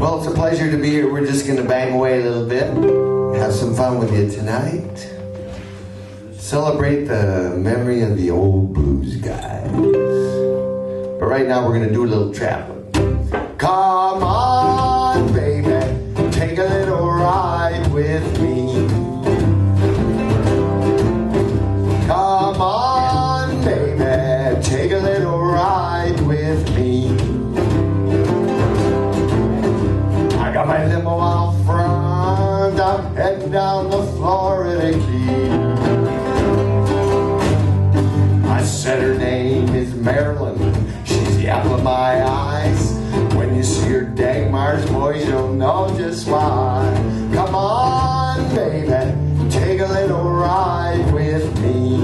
Well, it's a pleasure to be here. We're just going to bang away a little bit, have some fun with you tonight. Celebrate the memory of the old blues guys. But right now we're going to do a little traveling. Come on, baby, take a little ride with me. Come on, baby, take a little ride with me. I got my limo out front, I'm heading down the Florida Keys. I said her name is Marilyn, she's the apple of my eyes. When you see her dang Mars, boys, you'll know just why. Come on, baby, take a little ride with me.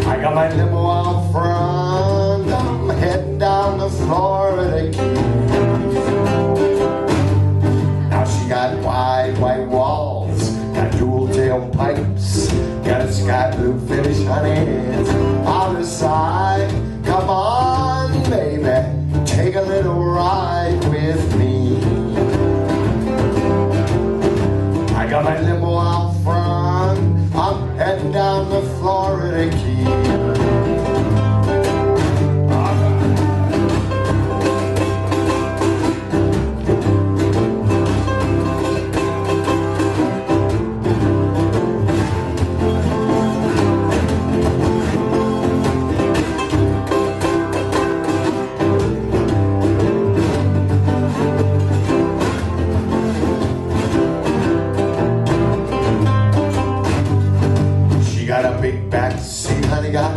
I got my limo out front, I'm heading down the Florida Keys. Now she got wide, white walls, got dual tail pipes, got a sky blue finish, honey, it's out of sight. Come on, baby, take a little ride with me. I got my limo out front, I'm heading down the Florida Keys. Got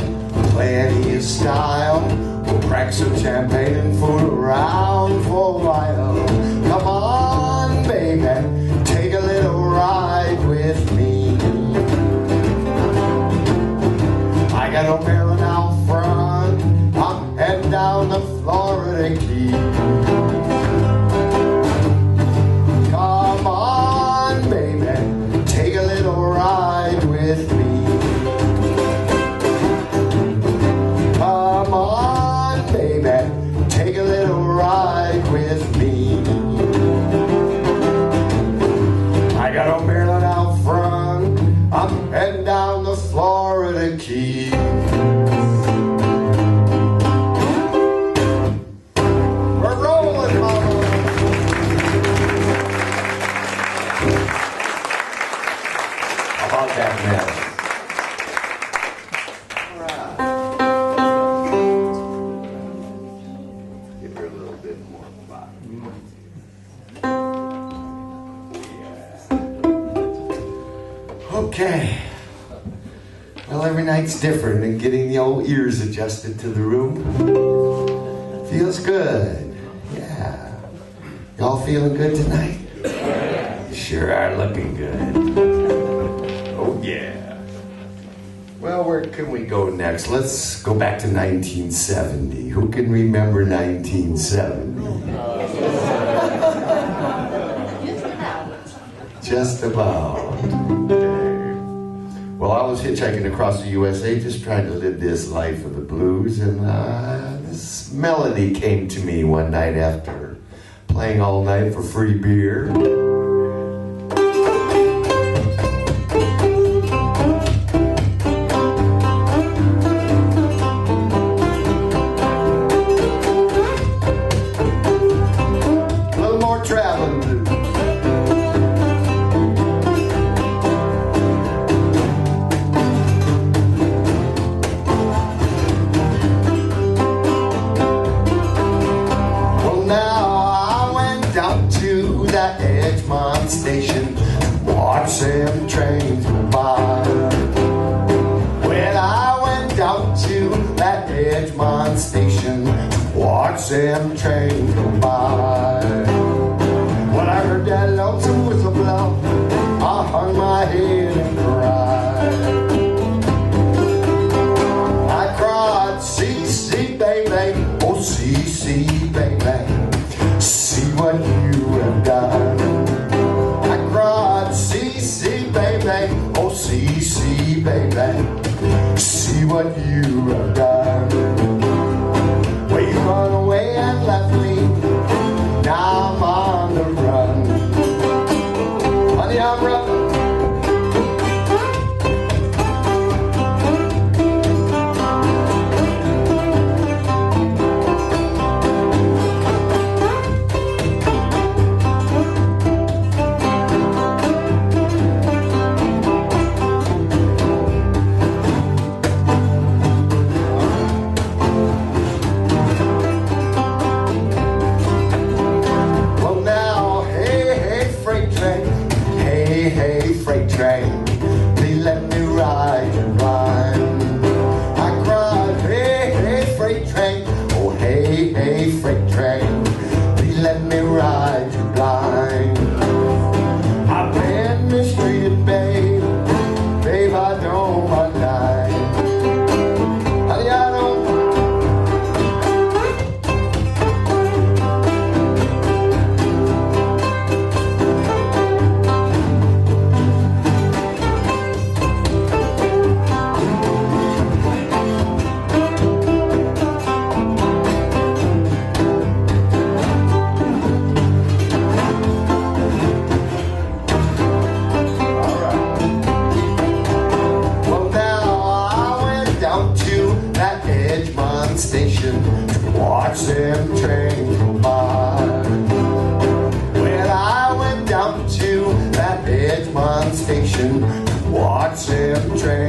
plenty of style. We'll crack some champagne and fool around for a while. Come on, baby, take a little ride with me. I got a Maryland out front, I'm heading down the Florida Keys. Come on, baby, take a little ride with me. Come on, baby, take a little ride with me. I got a Maryland out front, I'm heading down the Florida Keys. We're rolling, mama. How about that, man? Okay. Well, every night's different, and getting the old ears adjusted to the room feels good. Yeah. Y'all feeling good tonight? Sure are looking good. Oh, yeah. Well, where can we go next? Let's go back to 1970. Who can remember 1970? Just about. Well, I was hitchhiking across the USA just trying to live this life of the blues, and this melody came to me one night after playing all night for free beer. A little more traveling blues. Station, watch them trains go by. When I went down to that Edgemont station, watch them trains go by. When I heard that lonesome whistle blow, I hung my head and cried. I cried, CC baby, oh CC baby, see what you have done. CC baby, oh CC baby, see what you have done. Well, you run away and left me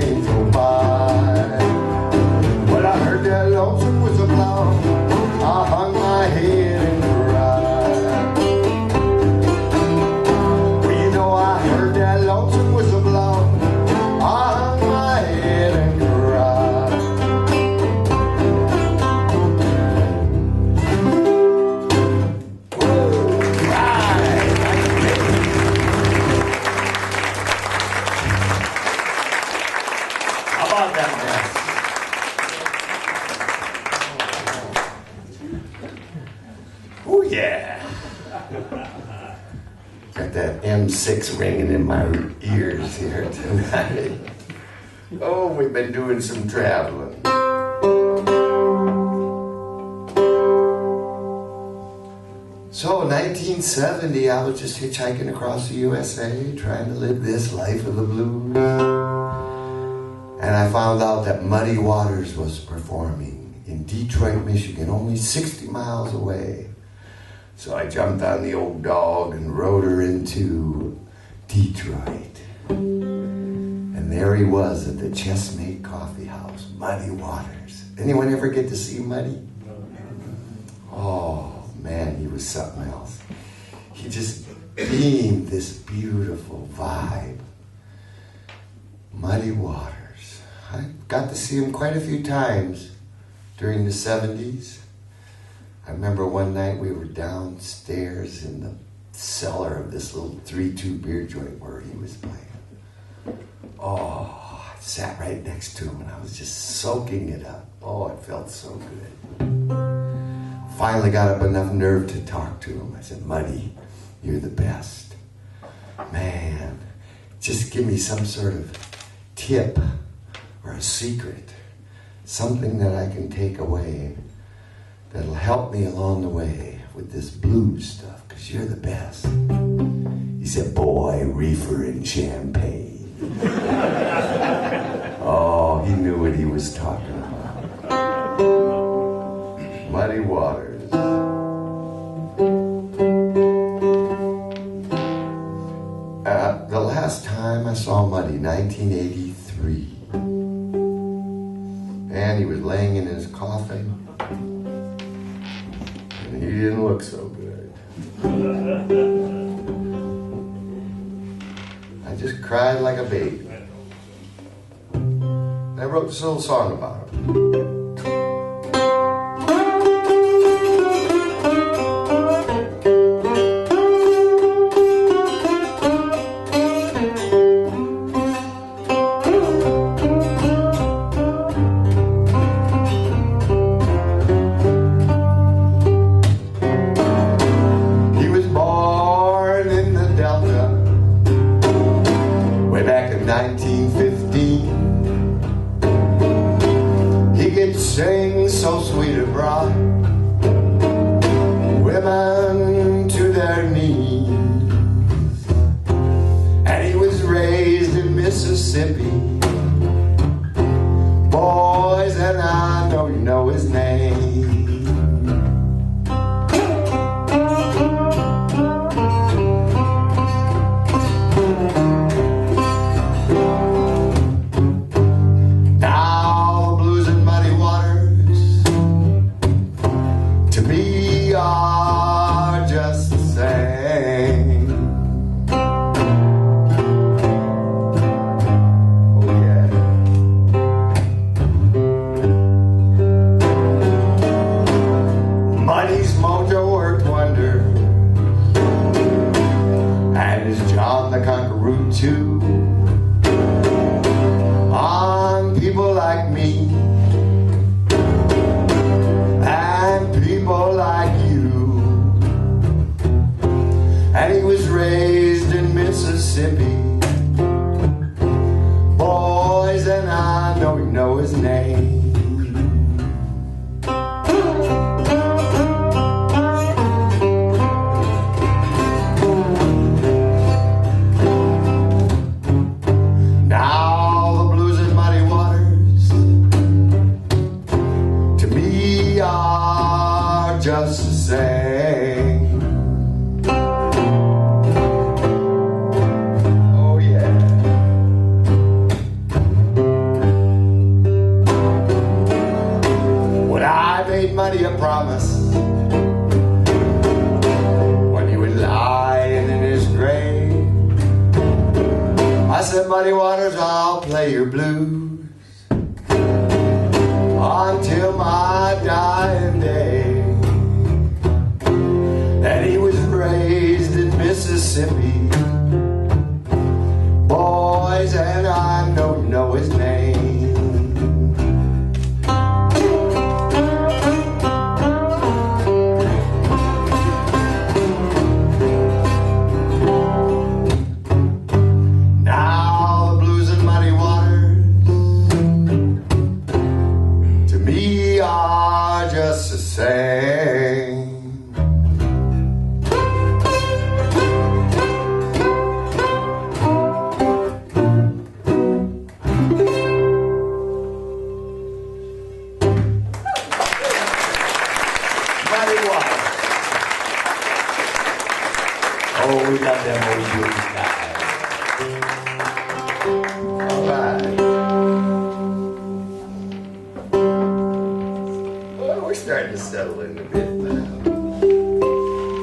days go by. When I heard that lonesome whistle blow, I hung my head and cried. Well, you know I heard that lonesome whistle blow, I hung my head and cried. Woo! Right! How about that, man? Oh yeah. Got that M6 ringing in my ears here tonight. Oh, we've been doing some traveling. So, 1970, I was just hitchhiking across the USA, trying to live this life of the blues. And I found out that Muddy Waters was performing in Detroit, Michigan, only 60 miles away. So I jumped on the old dog and rode her into Detroit. And there he was at the Chestnut Coffee House, Muddy Waters. Anyone ever get to see Muddy? Oh, man, he was something else. He just beamed this beautiful vibe. Muddy Waters. I got to see him quite a few times during the 70s. I remember one night we were downstairs in the cellar of this little 3-2 beer joint where he was playing. Oh, I sat right next to him and I was just soaking it up. Oh, it felt so good. Finally got up enough nerve to talk to him. I said, Muddy, you're the best. Man, just give me some sort of tip or a secret. Something that I can take away that'll help me along the way with this blues stuff, because you're the best. He said, boy, reefer and champagne. Oh, he knew what he was talking about. Muddy Waters. The last time I saw Muddy, 1983. And he was laying in his coffin. And he didn't look so good. I just cried like a baby. I wrote this little song about him. Sing so sweet a broad, women to their knees. And he was raised in Mississippi. Boys, and I know you know his name. a promise when he was lying in his grave. I said, Muddy Waters, I'll play your blues until my dying day. And he was raised in Mississippi, boys, and I don't know his name. Now the blues and Muddy Waters to me are just the same. Oh, we got them old blues guys. All right. Well, we're starting to settle in a bit now.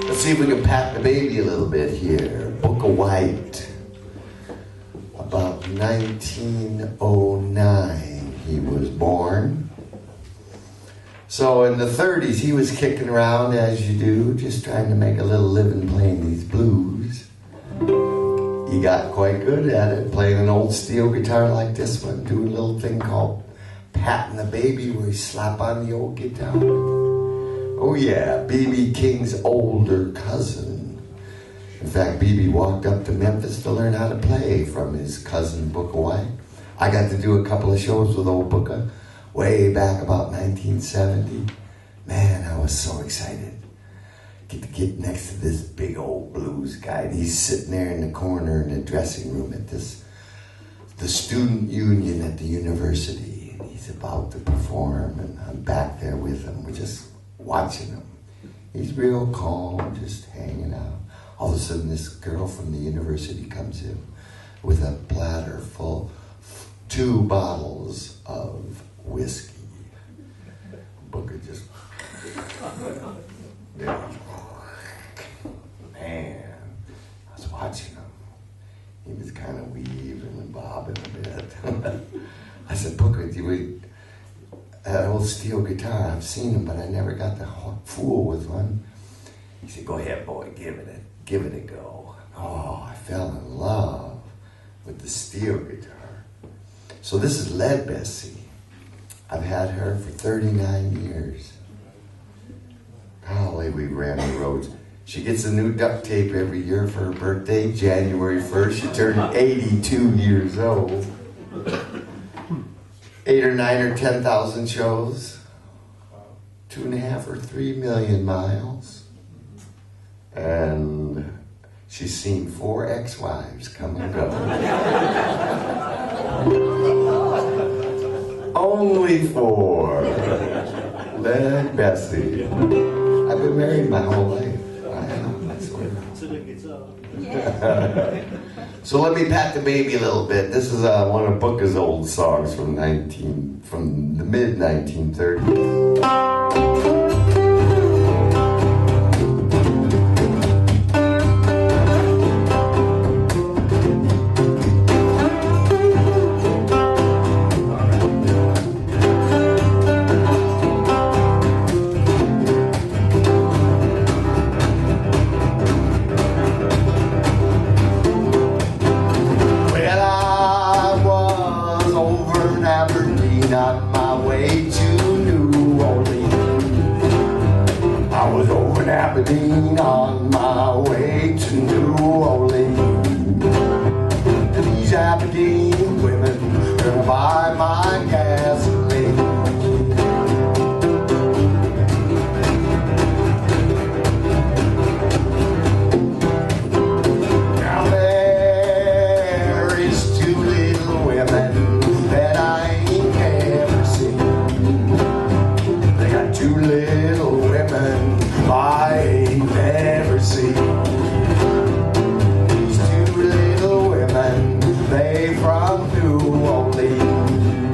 Let's see if we can pat the baby a little bit here. Book of White. About 1909 he was born. So in the 30s, he was kicking around as you do, just trying to make a little living playing these blues. He got quite good at it, playing an old steel guitar like this one, doing a little thing called patting the baby, where he slap on the old guitar. Oh yeah, B.B. King's older cousin. In fact, B.B. walked up to Memphis to learn how to play from his cousin, Booker White. I got to do a couple of shows with old Booker way back about 1970. Man, I was so excited. Get to get next to this big old blues guy. And he's sitting there in the corner in the dressing room at the student union at the university. And he's about to perform, and I'm back there with him. We're just watching him. He's real calm, just hanging out. All of a sudden, this girl from the university comes in with a platter full, 2 bottles of whiskey. Booker just, man, I was watching him. He was kind of weaving and bobbing a bit. I said, Booker, that old steel guitar, I've seen them, but I never got to fool with one. He said, go ahead, boy, give it a go. Oh, I fell in love with the steel guitar. So this is Lead Bessie. I've had her for 39 years. Golly, we ran the roads. She gets a new duct tape every year for her birthday, January 1st. She turned 82 years old. 8 or 9 or 10,000 shows. 2.5 or 3 million miles. And she's seen 4 ex-wives come and go. Only 4. Lead Bessie. I've been married my whole life. I swear. So let me pat the baby a little bit. This is one of Booker's old songs from the mid 1930s. On my way to New Orleans. I was over in Aberdeen on my way to New Orleans. And these Aberdeen women gonna buy my gasoline. Now there is 2 little women that I ain't ever seen. They got 2 little women I ain't never seen. These 2 little women, they from New Orleans.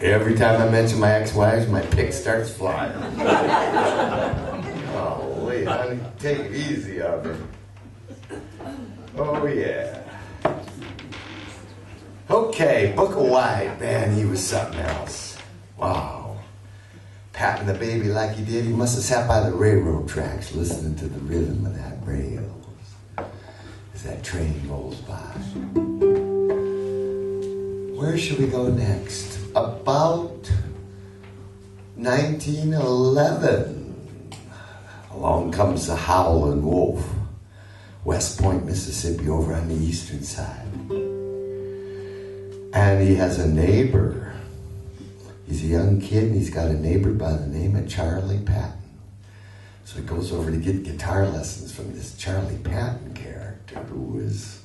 Every time I mention my ex-wives, my pick starts flying. Oh, wait, honey, take it easy on me. Oh, yeah. Okay, Book of White, man, he was something else. Wow. Patting the baby like he did, he must have sat by the railroad tracks listening to the rhythm of that rails as that train rolls by. Where should we go next? About 1911. Along comes the howling wolf. West Point, Mississippi, over on the eastern side. And he has a neighbor. He's a young kid and he's got a neighbor by the name of Charlie Patton. So he goes over to get guitar lessons from this Charlie Patton character who was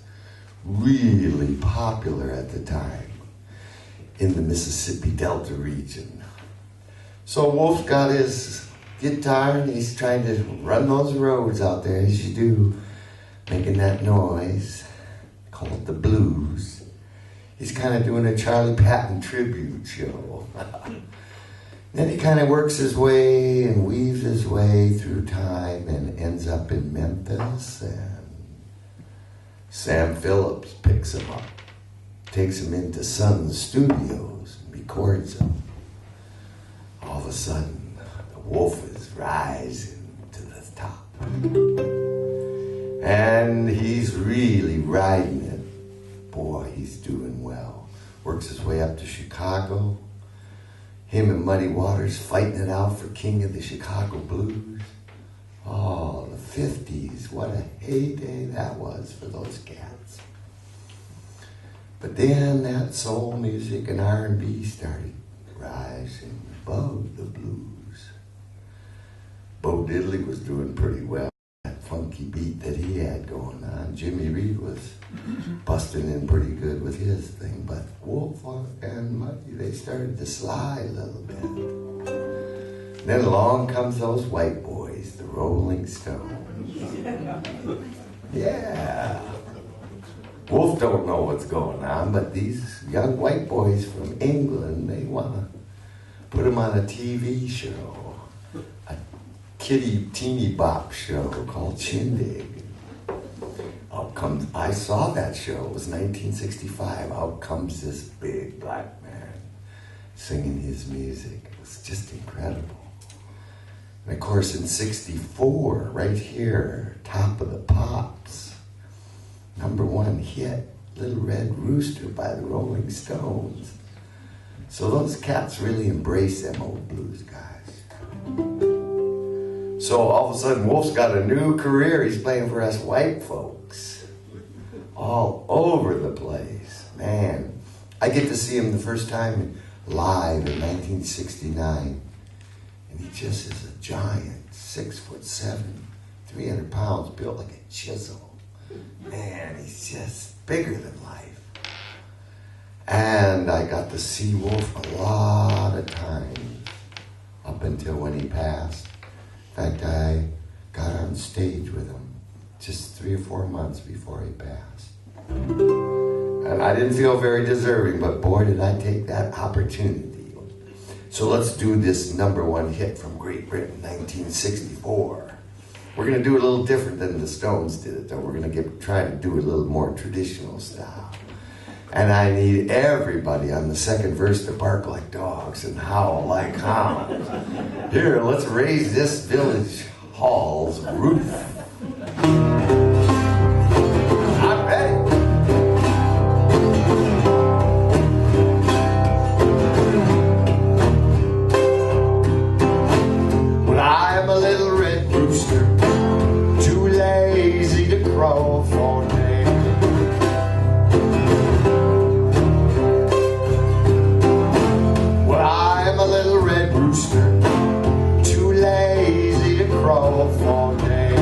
really popular at the time in the Mississippi Delta region. So Wolf's got his guitar and he's trying to run those roads out there as you do, making that noise called the blues. He's kind of doing a Charlie Patton tribute show. Then he kind of works his way and weaves his way through time and ends up in Memphis, and Sam Phillips picks him up, takes him into Sun's studios and records him. All of a sudden, the wolf is rising to the top. And he's really riding it. Boy, he's doing well. Works his way up to Chicago. Him and Muddy Waters fighting it out for King of the Chicago Blues. Oh, the 50s. What a heyday that was for those cats. But then that soul music and R&B started rising above the blues. Bo Diddley was doing pretty well. That funky beat that he had going on. Jimmy Reed was busting in pretty good with his thing. But Wolf and Muddy, they started to slide a little bit. Then along comes those white boys, the Rolling Stones. Yeah. Wolf don't know what's going on, but these young white boys from England, they want to put him on a TV show, a kiddie teeny bop show called Shindig. Out comes, I saw that show, it was 1965. Out comes this big black man singing his music. It was just incredible. And of course in 64, right here, Top of the Pops, #1 hit, Little Red Rooster by the Rolling Stones. So those cats really embrace them old blues guys. So all of a sudden, Wolf's got a new career. He's playing for us white folks all over the place. Man, I get to see him the first time live in 1969. And he just is a giant, 6'7", 300 pounds, built like a chisel. Man, he's just bigger than life. And I got to see Wolf a lot of times up until when he passed. In fact, I got on stage with him just 3 or 4 months before he passed. And I didn't feel very deserving, but boy, did I take that opportunity. So let's do this #1 hit from Great Britain, 1964. We're going to do it a little different than the Stones did it, though. We're going to try to do it a little more traditional style. And I need everybody on the second verse to bark like dogs and howl like hounds. Here, let's raise this village hall's roof. I'm ready. Well, I'm a little red rooster, too lazy to crow for day. Too lazy to crawl for day.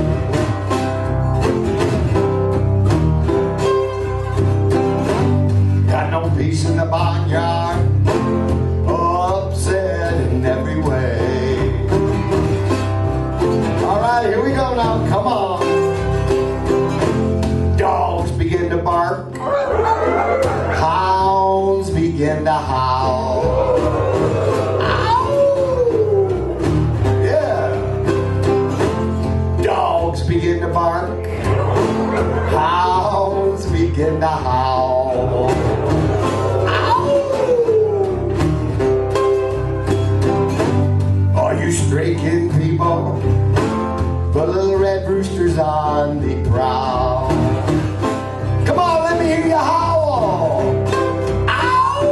striking people, but little red rooster's on the prowl. Come on, let me hear you howl. Ow!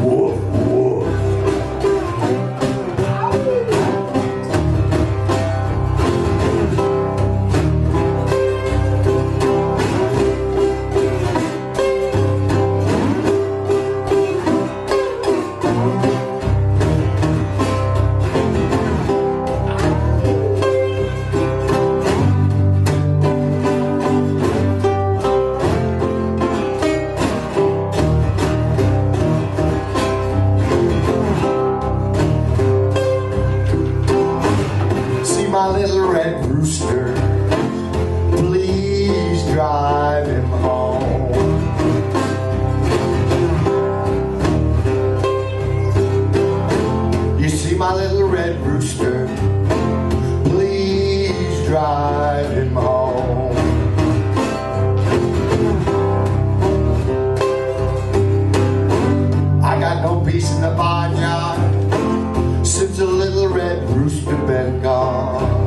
Woof, woof. My little red rooster, please drive him home. You see my little red rooster, please drive him home. I got no peace in the barnyard since the little red rooster been gone.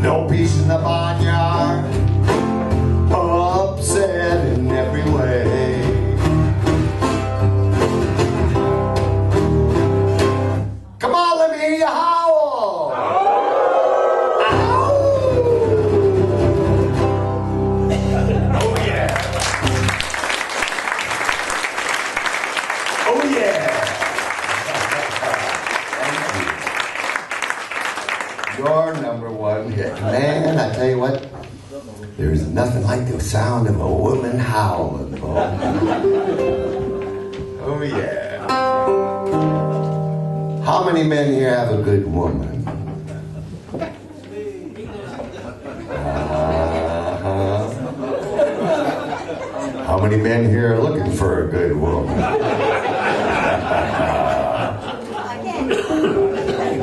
No peace in the barnyard, upset in every way. Come on, let me hear you howl. Ow! Oh yeah. Oh yeah. Your number one hit. Man, I tell you what, there's nothing like the sound of a woman howling. Oh yeah. How many men here have a good woman? How many men here are looking for a good woman?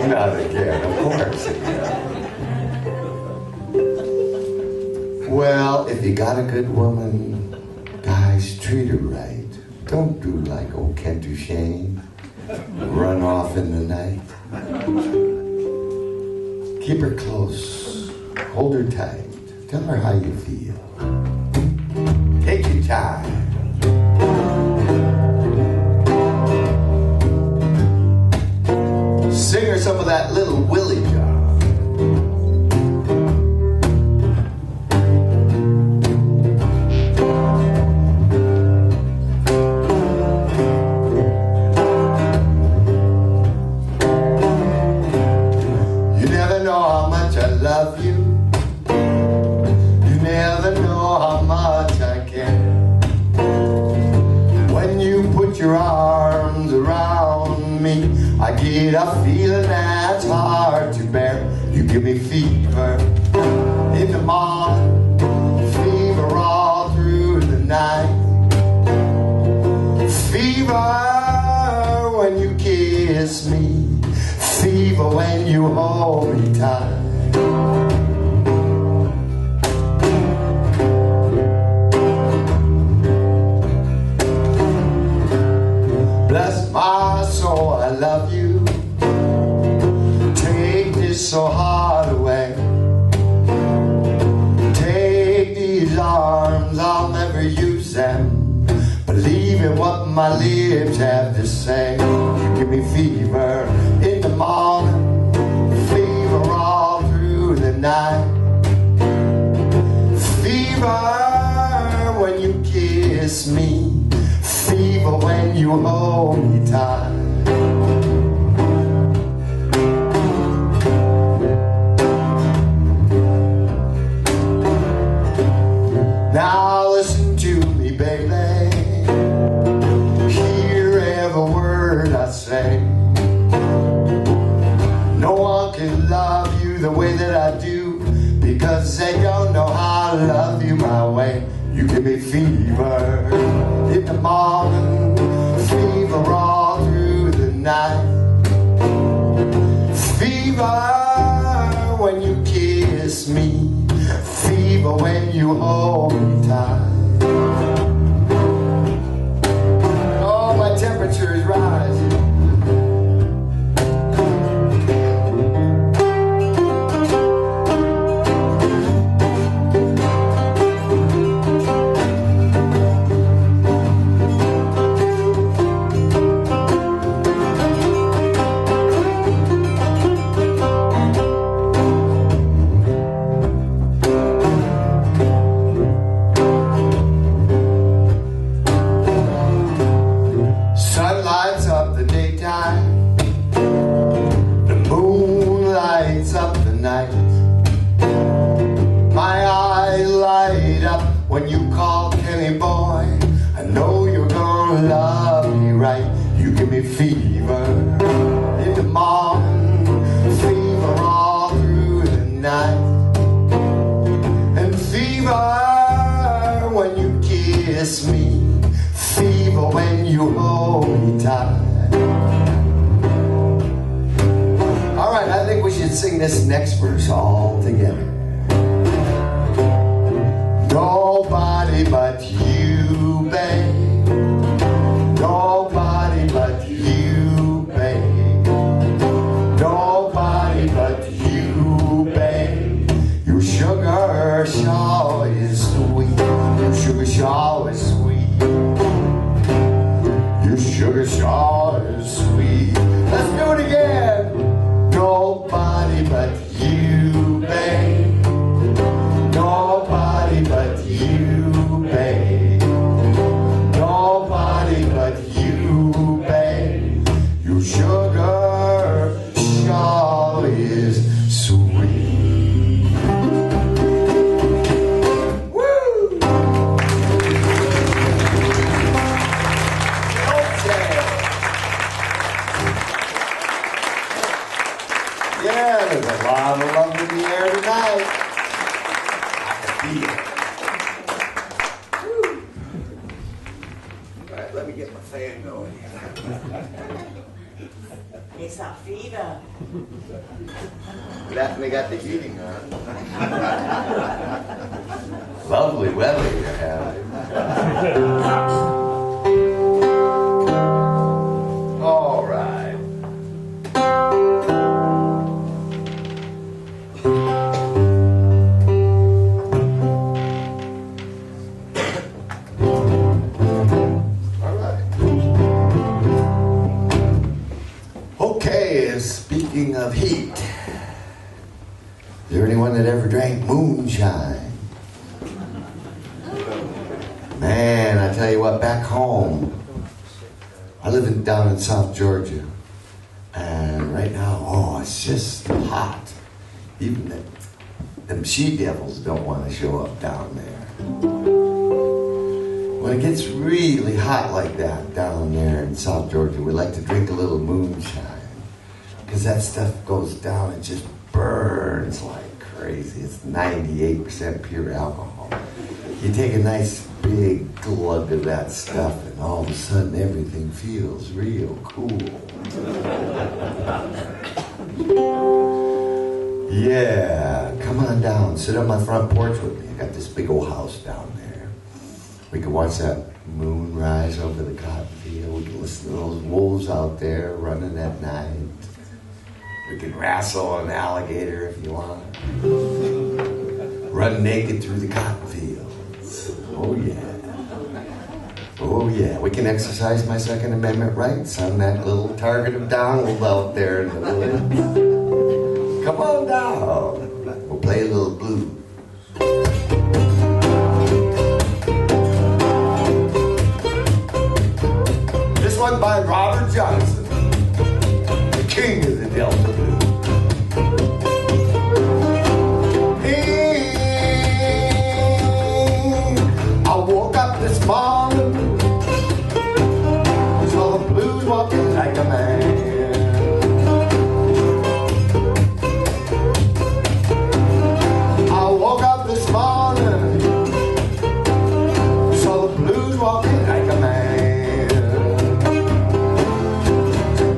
Not again, of course. Well, if you got a good woman, guys, treat her right. Don't do like old Duchaine, run off in the night. Keep her close, hold her tight, tell her how you feel. Take your time. Sing her some of that Little Willie John. You never know how much I love you. You never know how much I care. When you put your arms around me, I get a feeling that's hard to bear. You give me fever in the morning, fever all through the night. Fever when you kiss me, fever when you hold me tight. Bless my soul, I love you. Take this so hard away. Take these arms, I'll never use them. Believe in what my lips have to say. You give me fever in the morning, fever all through the night. Fever when you kiss me, fever when you hold me tight. Now listen to me, baby. Hear every word I say. No one can love you the way that I do, because they don't know how to love you my way. You give me fever in the morning, fever all through the night. Fever when you kiss me, fever when you hold me tight. kiss me, fever when you hold me tight. Alright, I think we should sing this next verse all together. Nobody but you, babe. Nobody but you, babe. Nobody but you, babe. Your sugar sure is sweet. Your sugar sure is sweet. Your sugar sure is sweet. Let's do it again. Nobody but you, babe. Nobody but you, babe. Nobody but you, babe. Your sugar sure is sweet. Woo! Okay. Yeah, there's a lot of love in the air tonight. Alright, let me get my fan going. Esa fever. We got the heating on. Lovely weather you're having. All right. Okay, speaking of heat, is there anyone that ever drank moonshine? Man, I tell you what, back home, I live down in South Georgia, and right now, oh, it's just hot. Even them she-devils don't want to show up down there. When it gets really hot like that down there in South Georgia, we like to drink a little moonshine. Because that stuff goes down, it just burns like crazy. It's 98% pure alcohol. You take a nice big glug of that stuff and all of a sudden everything feels real cool. Yeah, come on down, sit on my front porch with me. I got this big old house down there. We can watch that moon rise over the cotton field. We can listen to those wolves out there running at night. We can wrestle an alligator if you want. Run naked through the cotton fields. Oh yeah. Oh yeah. We can exercise my Second Amendment rights. I'm that little target of Donald out there in the village. Come on down. We'll play a little blues. This one by Robert Johnson, the king of the Delta Blues. I woke up this morning, saw the blues walking like a man. I woke up this morning, saw the blues walking like a man.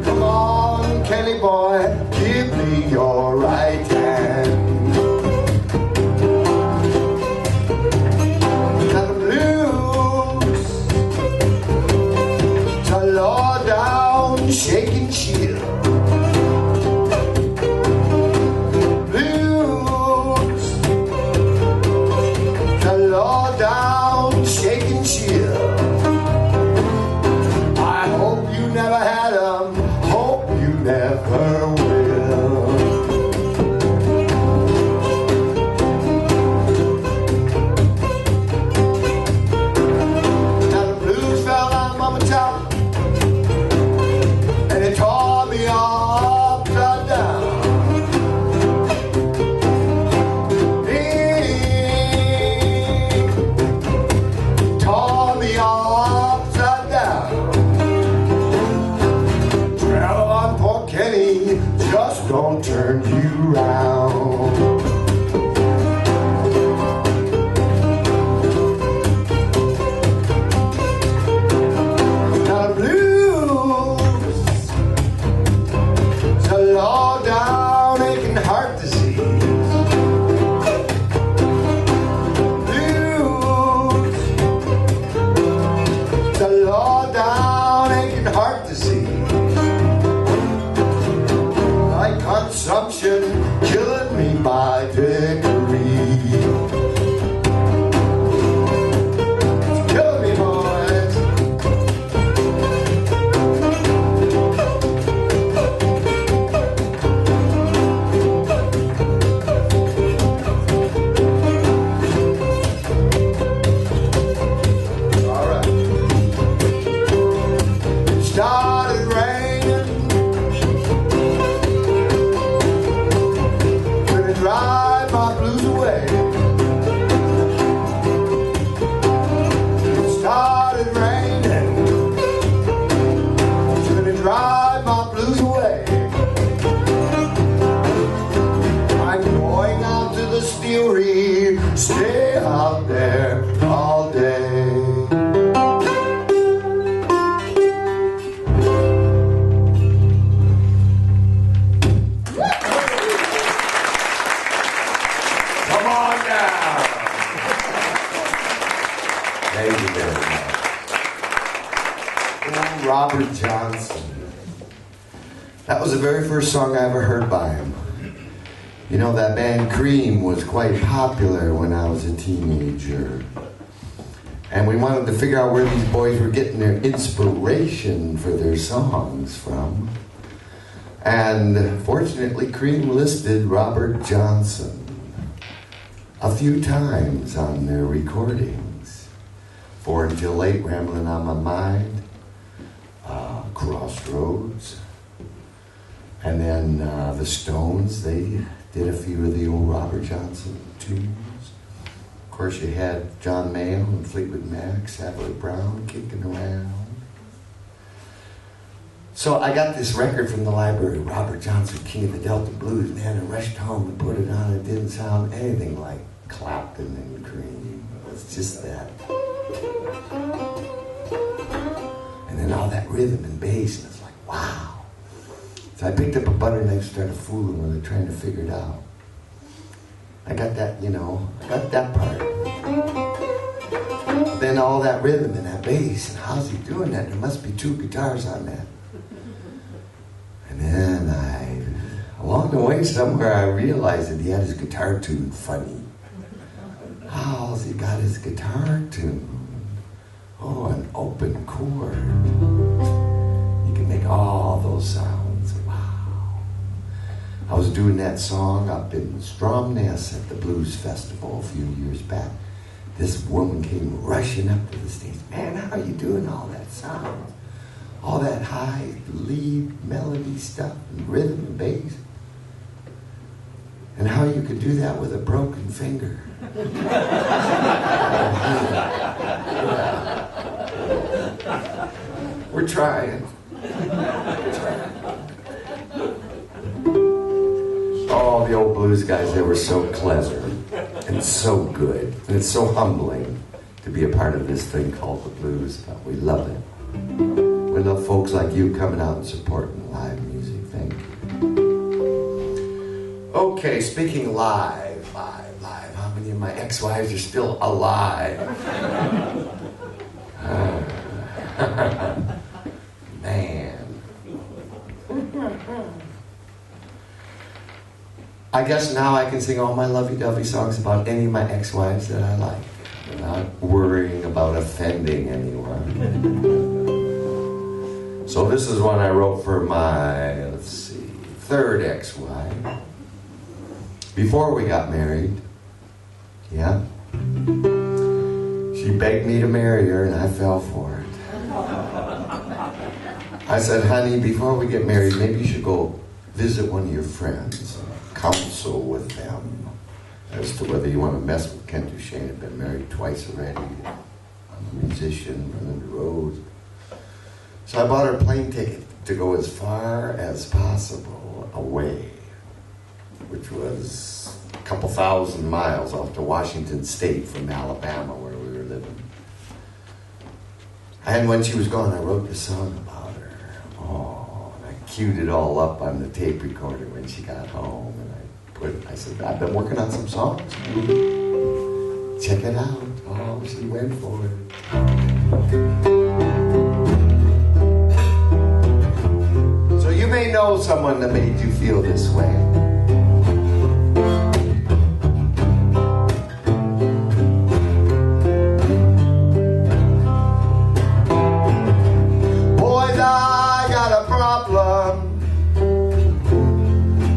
Come on, Kelly boy, give me your right hand. Now the blues Oh, Robert Johnson. That was the very first song I ever heard by him. You know, that band Cream was quite popular when I was a teenager. And we wanted to figure out where these boys were getting their inspiration for their songs from. And fortunately, Cream listed Robert Johnson a few times on their recordings. For Until Late, Rambling on My Mind, Crossroads, and then the Stones, they did a few of the old Robert Johnson tunes. Of course, you had John Mayall and Fleetwood Mac, Savile Brown kicking around. So I got this record from the library, Robert Johnson, King of the Delta Blues, man. I rushed home and put it on. It didn't sound anything like Clapton and Cream. It was just that. And then all that rhythm and bass, and it's like, wow. So I picked up a butter knife and started fooling with it, trying to figure it out. I got that, you know, I got that part. Then all that rhythm and that bass, and how's he doing that? There must be two guitars on that. And then along the way somewhere, I realized that he had his guitar tune funny. How's he got his guitar tune? Oh, an open chord. You can make all those sounds. Wow. I was doing that song up in Stromness at the Blues Festival a few years back. This woman came rushing up to the stage. Man, how are you doing all that sound? All that high lead melody stuff and rhythm and bass. And how you could do that with a broken finger. We're trying. Oh, the old blues guys, they were so clever and so good. And it's so humbling to be a part of this thing called the blues, but we love it. We love folks like you coming out and supporting live music. Thank you. Okay, speaking live. How many of my ex-wives are still alive? Man. I guess now I can sing all my lovey-dovey songs about any of my ex-wives that I like, without worrying about offending anyone. So this is one I wrote for my, let's see, third ex-wife. Before we got married, yeah, she begged me to marry her and I fell for it. I said, honey, before we get married, maybe you should go visit one of your friends, counsel with them as to whether you want to mess with Ken Duchaine. Had been married twice already. I'm a musician, running the road. So I bought her a plane ticket to go as far as possible away, which was a couple thousand miles off to Washington State from Alabama, where we were living. And when she was gone, I wrote this song about her. Oh, and I queued it all up on the tape recorder when she got home. And I said, I've been working on some songs. Check it out. Oh, she went for it. So you may know someone that made you feel this way.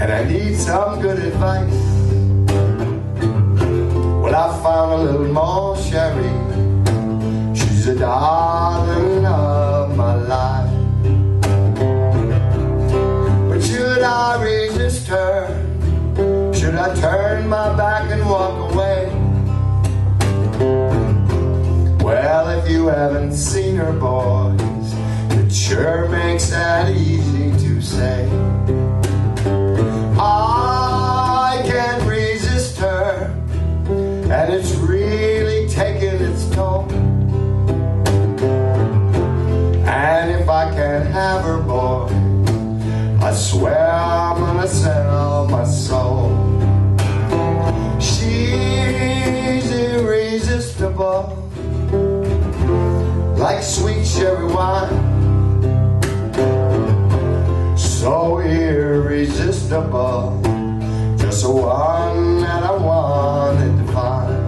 And I need some good advice. Well, I found a little more Sherry. She's the darling of my life. But should I resist her? Should I turn my back and walk away? Well, if you haven't seen her, boys, it sure makes that easy to say. I can't resist her, and it's really taking its toll. And if I can't have her, boy, I swear I'm gonna sell my soul. She's irresistible. like sweet cherry wine, so irresistible, just the one that I wanted to find.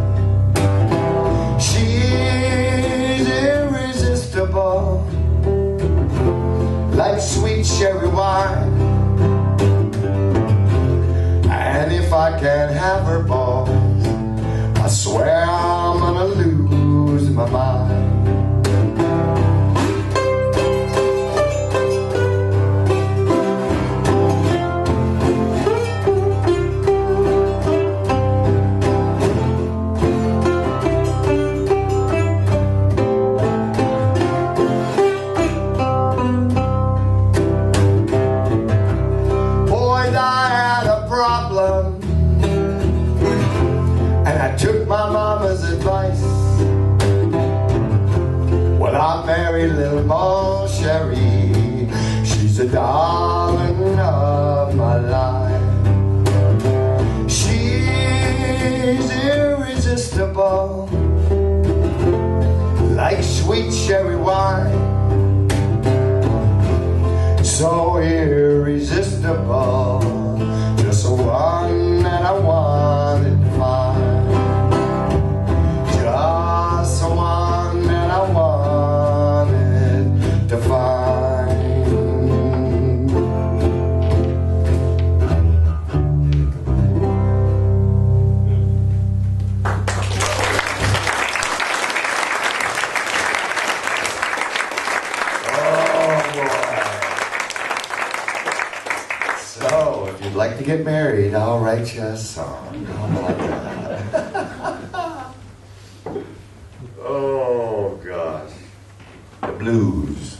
She's irresistible, like sweet cherry wine, and if I can't have her, boys, I swear I'm gonna lose my mind. Boys, I had a problem, and I took my mama's advice. Well, I married little Moll Sherry. She's the darling of my life. She's irresistible, like sweet cherry wine, so irresistible, just the one that I wanted to find. Just the one that I wanted to find. Oh boy. So, if you'd like to get married, I'll write you a song. How about that? Oh, gosh. The blues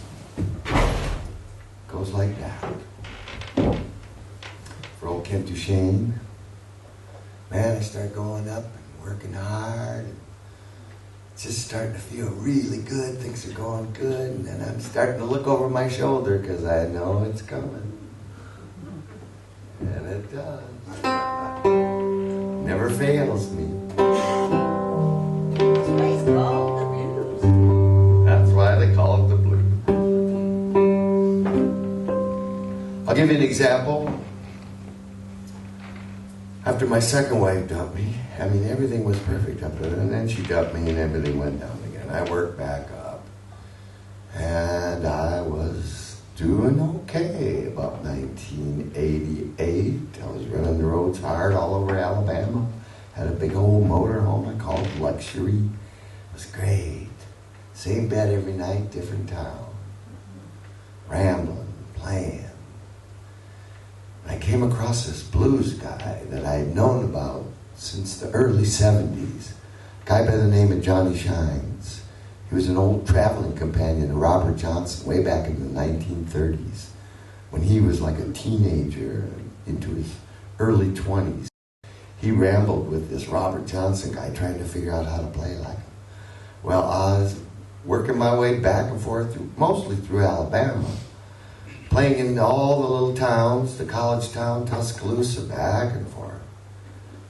goes like that. For old Kent Duchaine, man, I start going up and working hard. And just starting to feel really good. Things are going good. And then I'm starting to look over my shoulder because I know it's coming. And it does. Never fails me. That's why it's called the blues. That's why they call it the blues. I'll give you an example. After my second wife dumped me, I mean, everything was perfect up there, and then she dumped me and everything went down again. I worked back up, and I was doing okay. About 1988, I was running the roads hard all over Alabama. Had a big old motor home I called Luxury. It was great. Same bed every night, different town. Rambling, playing. I came across this blues guy that I had known about since the early 70s. A guy by the name of Johnny Shines. He was an old traveling companion of Robert Johnson way back in the 1930s, when he was like a teenager into his early 20s. He rambled with this Robert Johnson guy trying to figure out how to play like him. Well, I was working my way back and forth, mostly through Alabama, playing in all the little towns, the college town, Tuscaloosa, back and forth,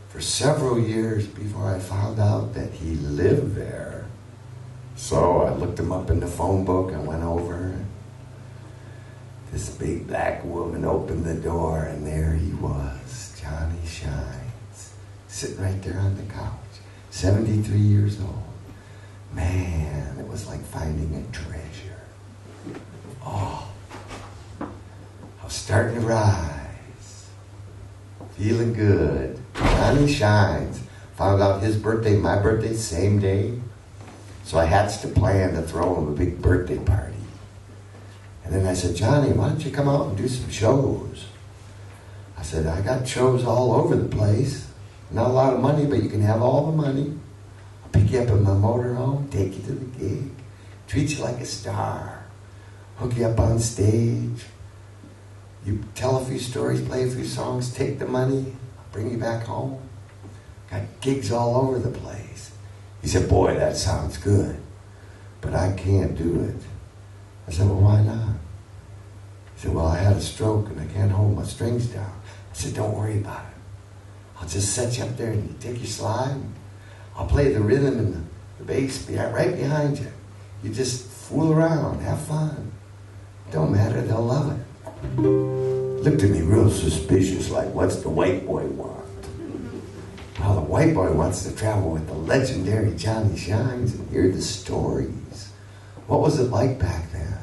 for several years before I found out that he lived there. So I looked him up in the phone book and went over. This big black woman opened the door, and there he was, Johnny Shines, sitting right there on the couch, 73 years old. Man, it was like finding a treasure. Oh, I was starting to rise, feeling good. Johnny Shines. Found out his birthday, my birthday, same day. So I hatched a plan to throw him a big birthday party. And then I said, Johnny, why don't you come out and do some shows? I said, I got shows all over the place. Not a lot of money, but you can have all the money. I'll pick you up in my motorhome, take you to the gig, treat you like a star, hook you up on stage. You tell a few stories, play a few songs, take the money, bring you back home. Got gigs all over the place. He said, boy, that sounds good, but I can't do it. I said, well, why not? He said, well, I had a stroke and I can't hold my strings down. I said, don't worry about it. I'll just set you up there and you take your slide. And I'll play the rhythm and the bass right behind you. You just fool around, have fun. Don't matter, they'll love it. Looked at me real suspicious, like, what's the white boy want? Well, the white boy wants to travel with the legendary Johnny Shines and hear the stories. What was it like back then?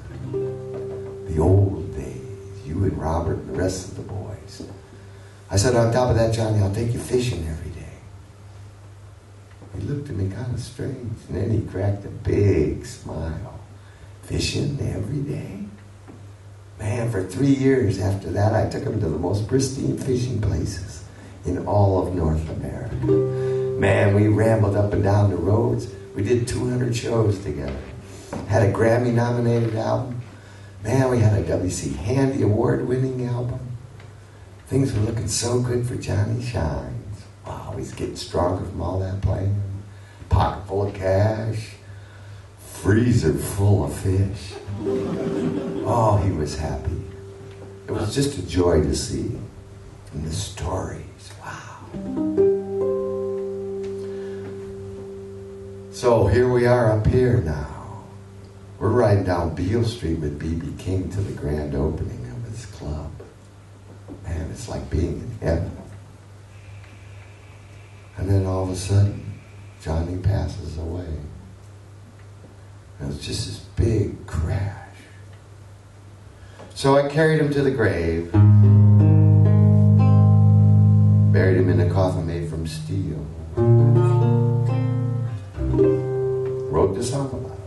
The old days, you and Robert and the rest of the boys. I said, on top of that, Johnny, I'll take you fishing every day. He looked at me kind of strange, and then he cracked a big smile. Fishing every day? Man, for 3 years after that, I took him to the most pristine fishing places in all of North America. Man, we rambled up and down the roads. We did 200 shows together. Had a Grammy-nominated album. Man, we had a W.C. Handy Award-winning album. Things were looking so good for Johnny Shines. Wow, he's getting stronger from all that playing. Pocket full of cash. Freezer full of fish. Oh, he was happy. It was just a joy to see. And the stories, wow. So here we are up here now. We're riding down Beale Street with B.B. King to the grand opening of his club. Man, it's like being in heaven. And then all of a sudden, Johnny passes away. It was just this big crash. So I carried him to the grave, buried him in a coffin made from steel, wrote the song about it.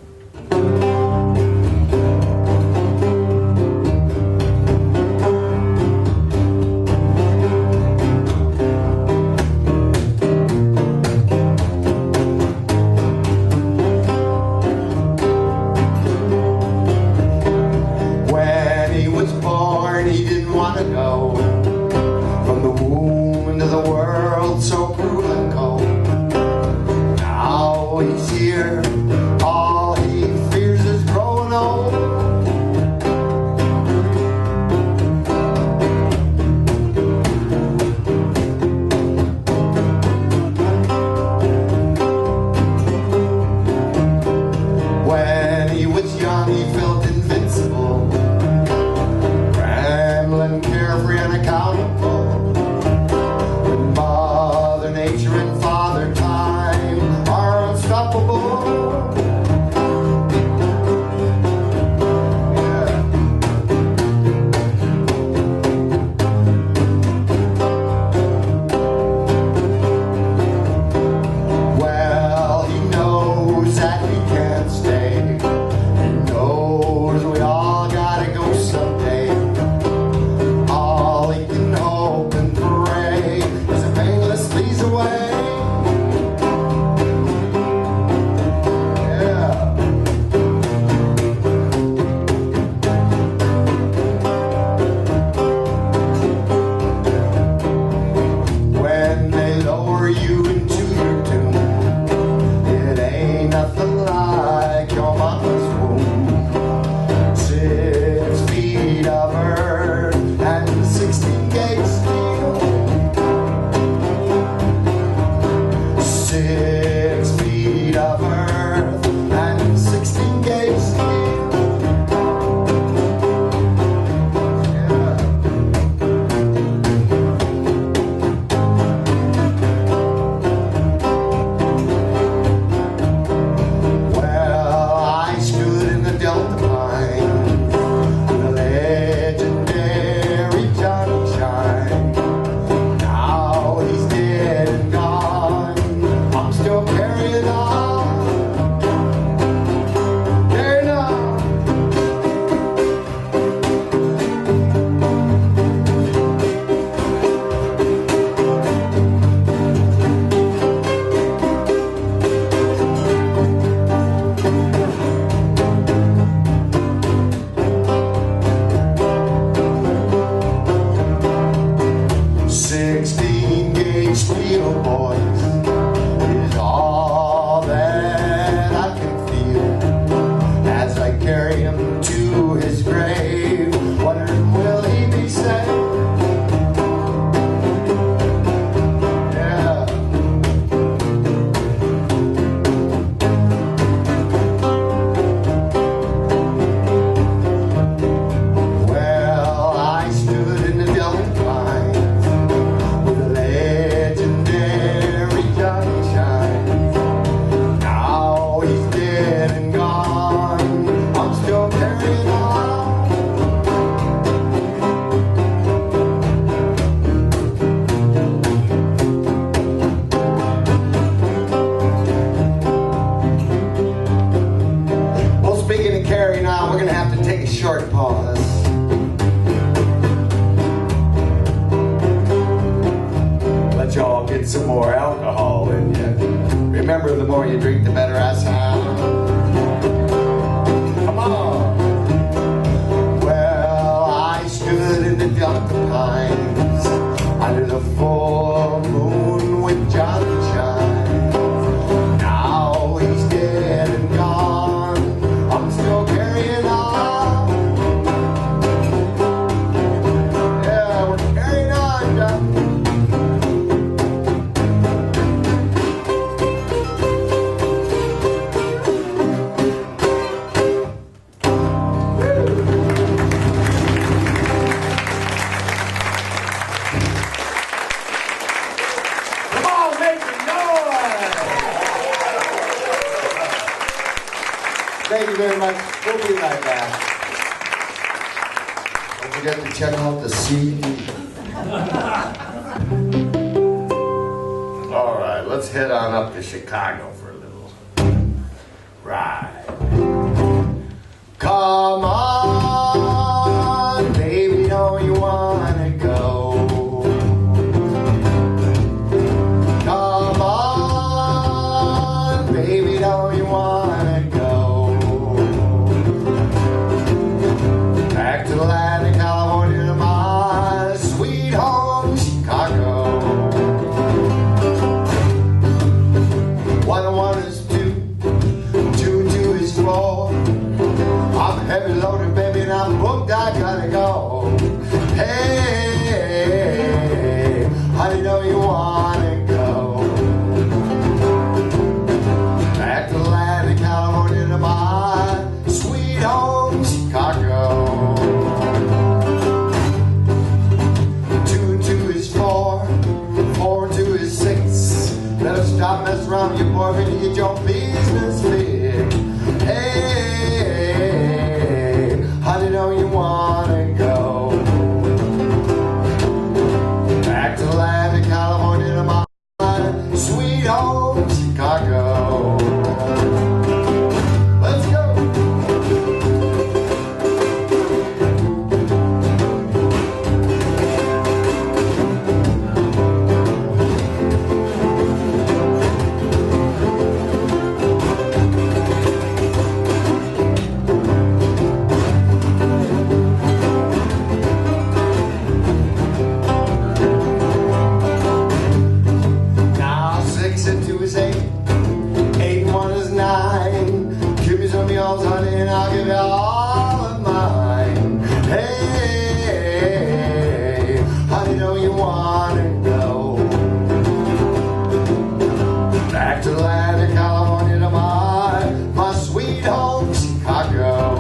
right now we're gonna have to take a short pause. Let y'all get some more alcohol in you. Remember, the more you drink, the better I sound. Come on. Well, I stood in the Delta Pines under the full moon with Duchaine. Now he's dead and gone. I'm still carrying on. Yeah, we're carrying on, John. Thank you very much. We'll be right back. Don't forget to check out the CD. All right, let's head on up to Chicago for a little ride. Come on, baby, don't you wanna go? Come on, baby, don't you wanna go? Back to Atlantic California, to my sweet home, Chicago. 1 and 1 is 2, 2 and 2 is 4. I'm heavy loaded, baby, and I'm booked, I gotta go. Hey, honey, know you wanna go? Back to Atlantic California, to my sweet home, Chicago. 2 and 2 is 4, 4 and 2 is 6. Better stop messing around with your boyfriend and get your business fixed. Hey, honey, know you wanna go? Back to Atlantic California, to my sweet home, Chicago. Let's go. Now 6 and 2 is 8, 8 and 1 is 9. Give me some of yours, honey, and I'll give you all of mine. Hey, honey, know you wanna go? Back to Atlantic California, to my sweet home, Chicago.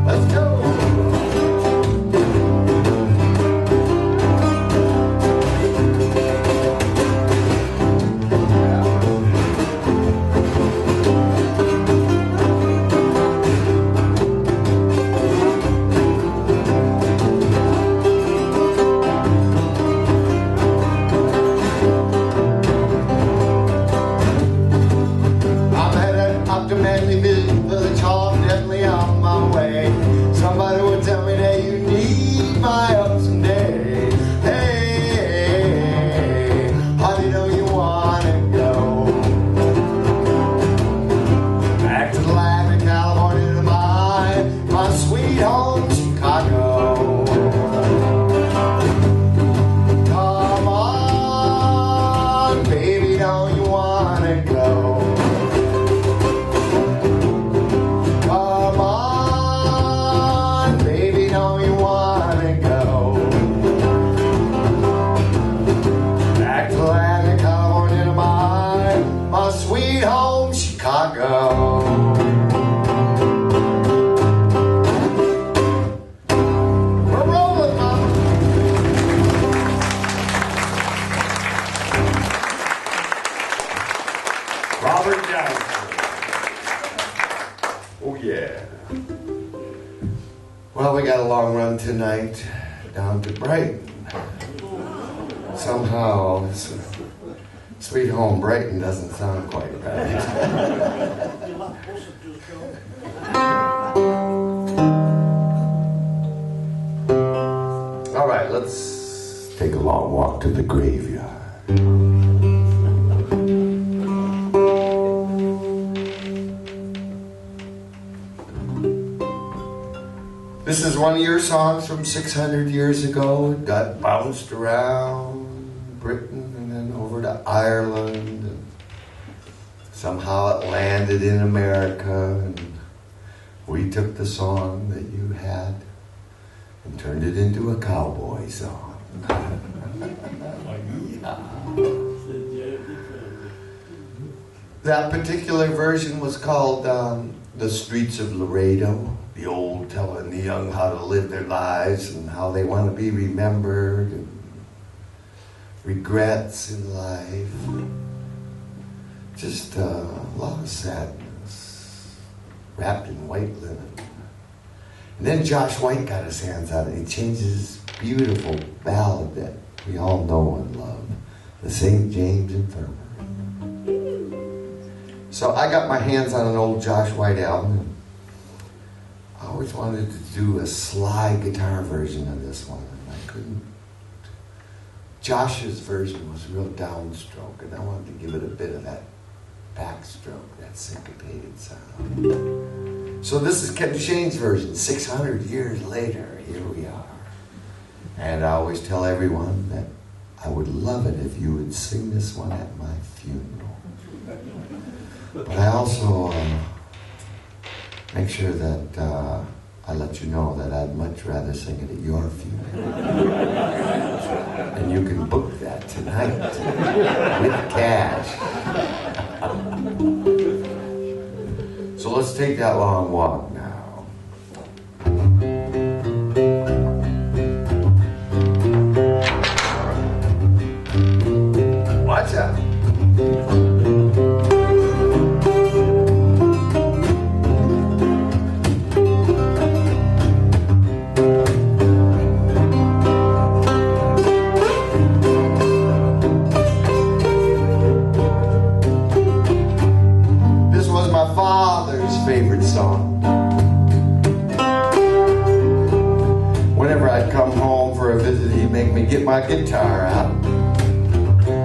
Let's go. I'm headed up to Manley Village Hall, definitely on my way. Somebody would tell me that you need my help someday. Hey, honey, know you wanna go? Back to Atlantic California, to my sweet home, Chicago. Come on, baby, don't you wanna go? Come on, baby, don't you wanna go? Back to Atlantic California, to my sweet home, Chicago. We're rolling, mama. Robert Johnson. Oh yeah. Well, we got a long run tonight down to Brighton. Somehow, Sweet Home Brighton doesn't sound quite right. All right, let's take a long walk to the graveyard. This is one of your songs from 600 years ago. It got bounced around Britain and then over to Ireland. And somehow it landed in America. And we took the song that you had and turned it into a cowboy song. Yeah. That particular version was called The Streets of Laredo. The old telling the young how to live their lives and how they want to be remembered and regrets in life. Just a lot of sadness wrapped in white linen. And then Josh White got his hands on it. He changed his beautiful ballad that we all know and love, the St. James Infirmary. So I got my hands on an old Josh White album. I always wanted to do a slide guitar version of this one, and I couldn't. Josh's version was real downstroke, and I wanted to give it a bit of that backstroke, that syncopated sound. So this is Ken Duchaine's version, 600 years later, here we are. And I always tell everyone that I would love it if you would sing this one at my funeral. But I also make sure that I let you know that I'd much rather sing it at your funeral. And you can book that tonight with cash. So let's take that long walk now. Watch out. Favorite song. Whenever I'd come home for a visit, he'd make me get my guitar out,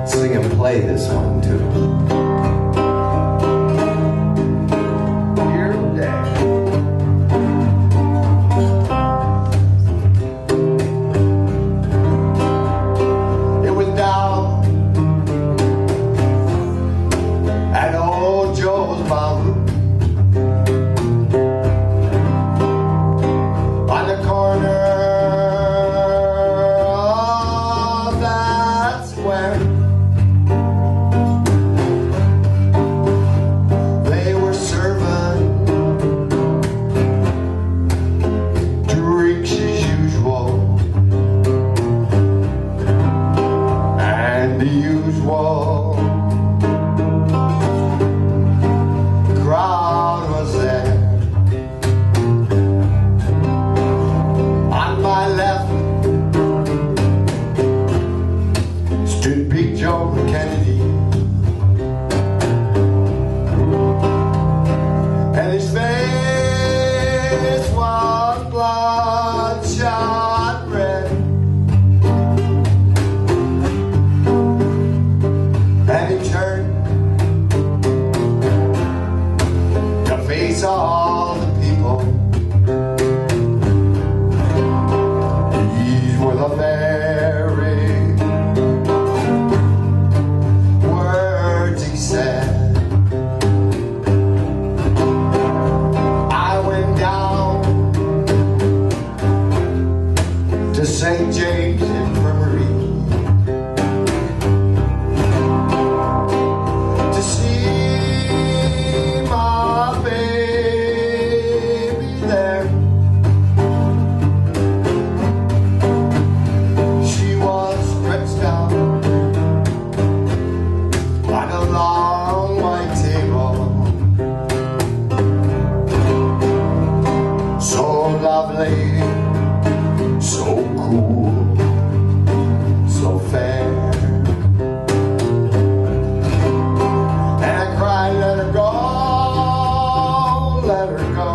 sing and play this one too. Dear Dad. It was down at old Joe's ballroom.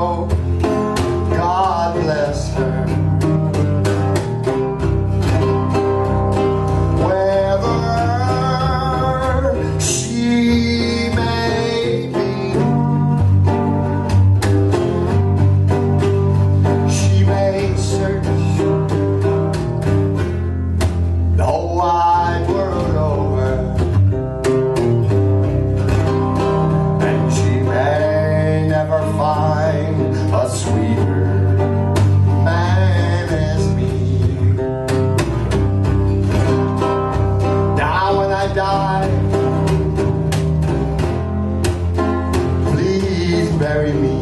go. God bless her. Wherever she may be, she may search the whole wide world over, and she may never find a sweeter man as me. Now when I die, please bury me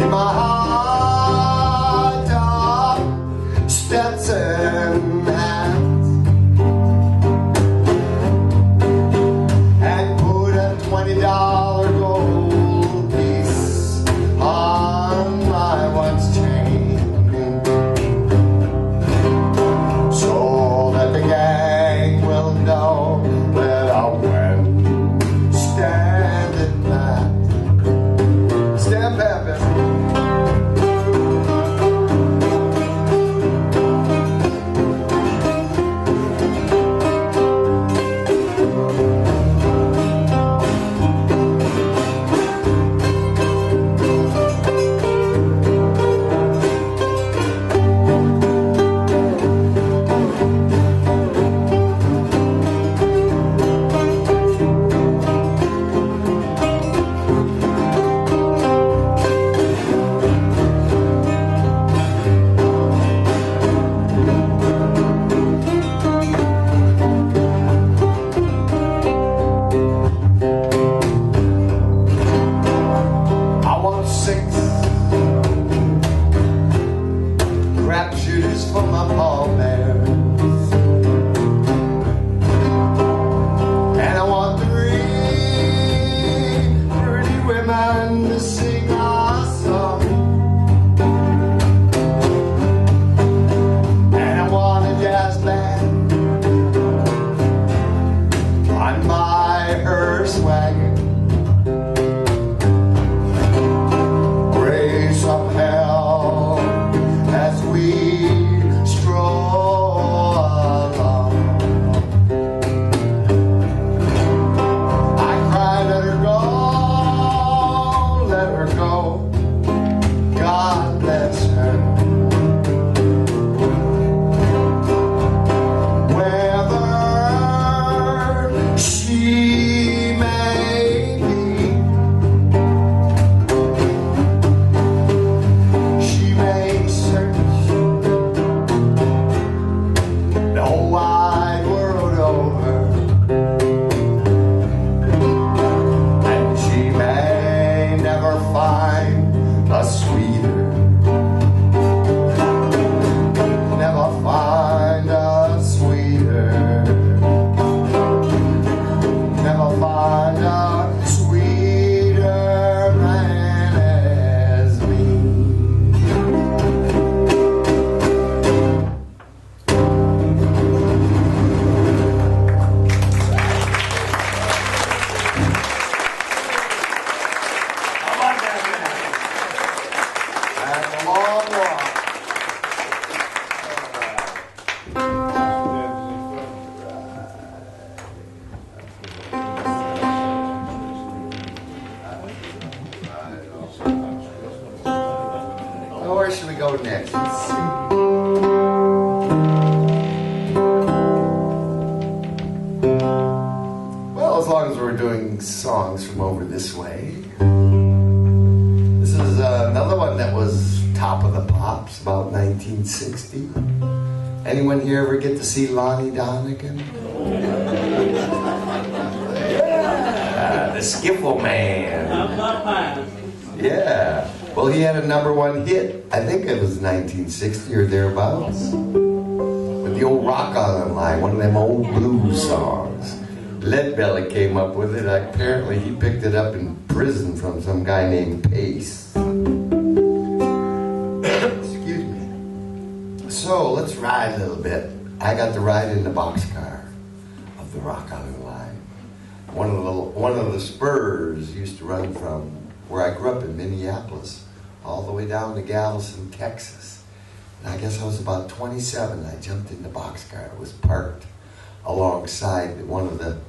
in my hot top Stetson hat, and put a $20 gold piece on my watch chain, so that the gang will know that I went standing back. Stand back, baby. I want 6 crap shooters for my pallbearers, and I want 3 pretty women to sing our song, and I want a jazz band on my hearse wagon. Raise up hell as we stroll along. I cry, let her go, let her go. God bless her. Wherever she may be, she may search the whole wide world over, and she may never find a sweeter, never find a sweeter, never find a sweeter man as me. How about that, man? That's a long walk. Well, where should we go next? Let's see. Well, as long as we're doing songs from over this way. This is another one that was top of the pops, about 1960. Anyone here ever get to see Lonnie Donegan? Yeah, the Skiffle Man. Yeah. Well, he had a #1 hit. I think it was 1960 or thereabouts. With the old Rock On line, one of them old blues songs. Leadbelly came up with it. Apparently, he picked it up in prison from some guy named Pace. Excuse me. So, let's ride a little bit. I got to ride in the boxcar of the Rock On line. One of the spurs used to run from where I grew up in Minneapolis all the way down to Galveston, Texas. And I guess I was about 27. I jumped in the boxcar. It was parked alongside one of the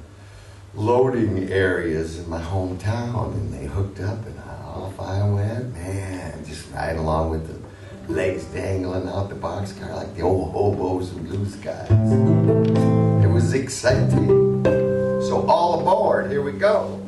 loading areas in my hometown, and they hooked up, and off I went, man, just riding along with the legs dangling out the boxcar like the old hobos and blue skies. It was exciting. So all aboard, here we go.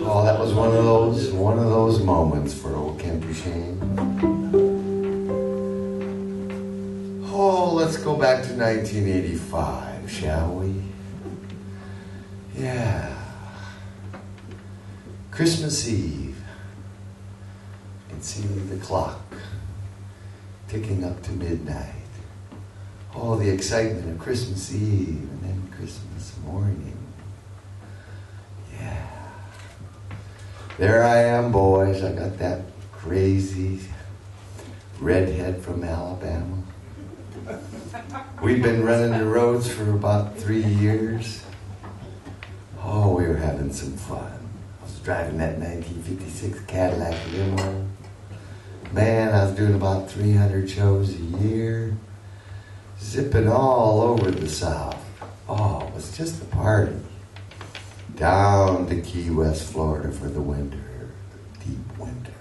Oh, that was one of those moments for old Kent Duchaine. Oh, let's go back to 1985, shall we? Yeah. Christmas Eve. You can see the clock ticking up to midnight. Oh, the excitement of Christmas Eve and then Christmas morning. Yeah. There I am, boys. I got that crazy redhead from Alabama. We've been running the roads for about 3 years. Oh, we were having some fun. I was driving that 1956 Cadillac limo. Man, I was doing about 300 shows a year. Zipping all over the South. Oh, it was just a party. Down to Key West, Florida for the winter, the deep winter.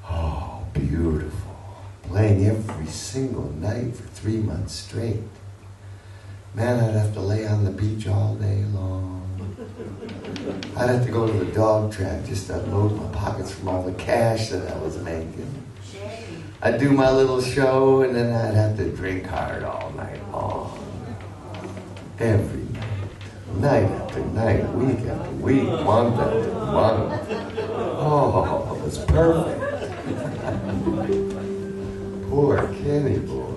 Oh, beautiful. Playing every single night for 3 months straight. Man, I'd have to lay on the beach all day long. I'd have to go to the dog track just to unload my pockets from all the cash that I was making. I'd do my little show, and then I'd have to drink hard all night long. Every night. Night after night, week after week, month after month. Oh, it was perfect. Poor Kenny boy.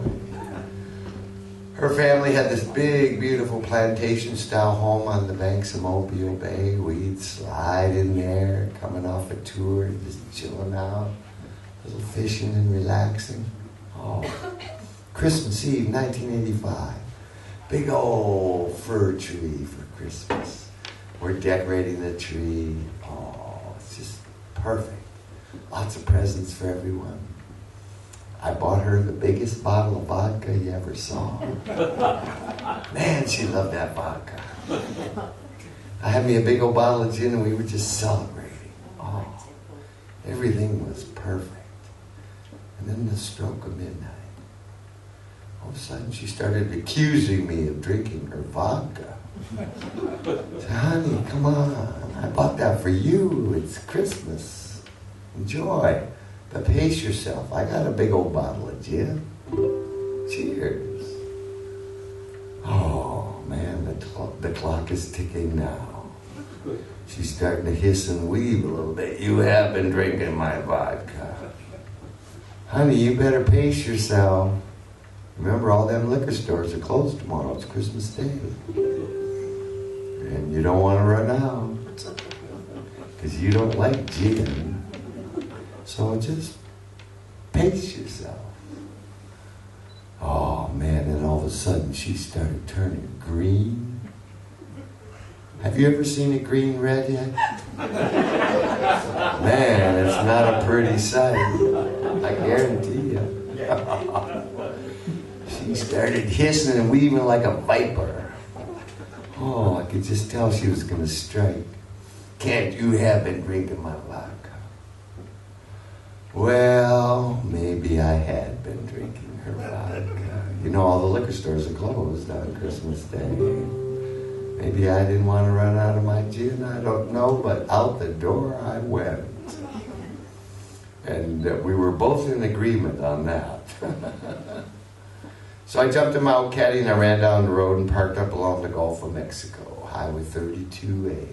Her family had this big, beautiful plantation-style home on the banks of Mobile Bay. We'd slide in there, coming off a tour, just chilling out, a little fishing and relaxing. Oh, Christmas Eve, 1985. Big old fir tree for Christmas. We're decorating the tree. Oh, it's just perfect. Lots of presents for everyone. I bought her the biggest bottle of vodka you ever saw. Man, she loved that vodka. I had me a big old bottle of gin and we were just celebrating. Oh, everything was perfect. And then the stroke of midnight. All of a sudden she started accusing me of drinking her vodka. I said, honey, come on. I bought that for you. It's Christmas. Enjoy. But pace yourself. I got a big old bottle of gin. Cheers. Oh, man, the clock is ticking now. She's starting to hiss and weave a little bit. You have been drinking my vodka. Honey, you better pace yourself. Remember, all them liquor stores are closed tomorrow. It's Christmas Day. And you don't want to run out. Because you don't like gin. So just pace yourself. Oh man, and all of a sudden she started turning green. Have you ever seen a green red yet? Man, it's not a pretty sight. I guarantee you. She started hissing and weaving like a viper. Oh, I could just tell she was going to strike. Can't you have been drinking my vodka? Well, maybe I had been drinking her vodka. You know, all the liquor stores are closed on Christmas Day. Maybe I didn't want to run out of my gin, I don't know, but out the door I went. And we were both in agreement on that. So I jumped in my old caddy and I ran down the road and parked up along the Gulf of Mexico, Highway 32A,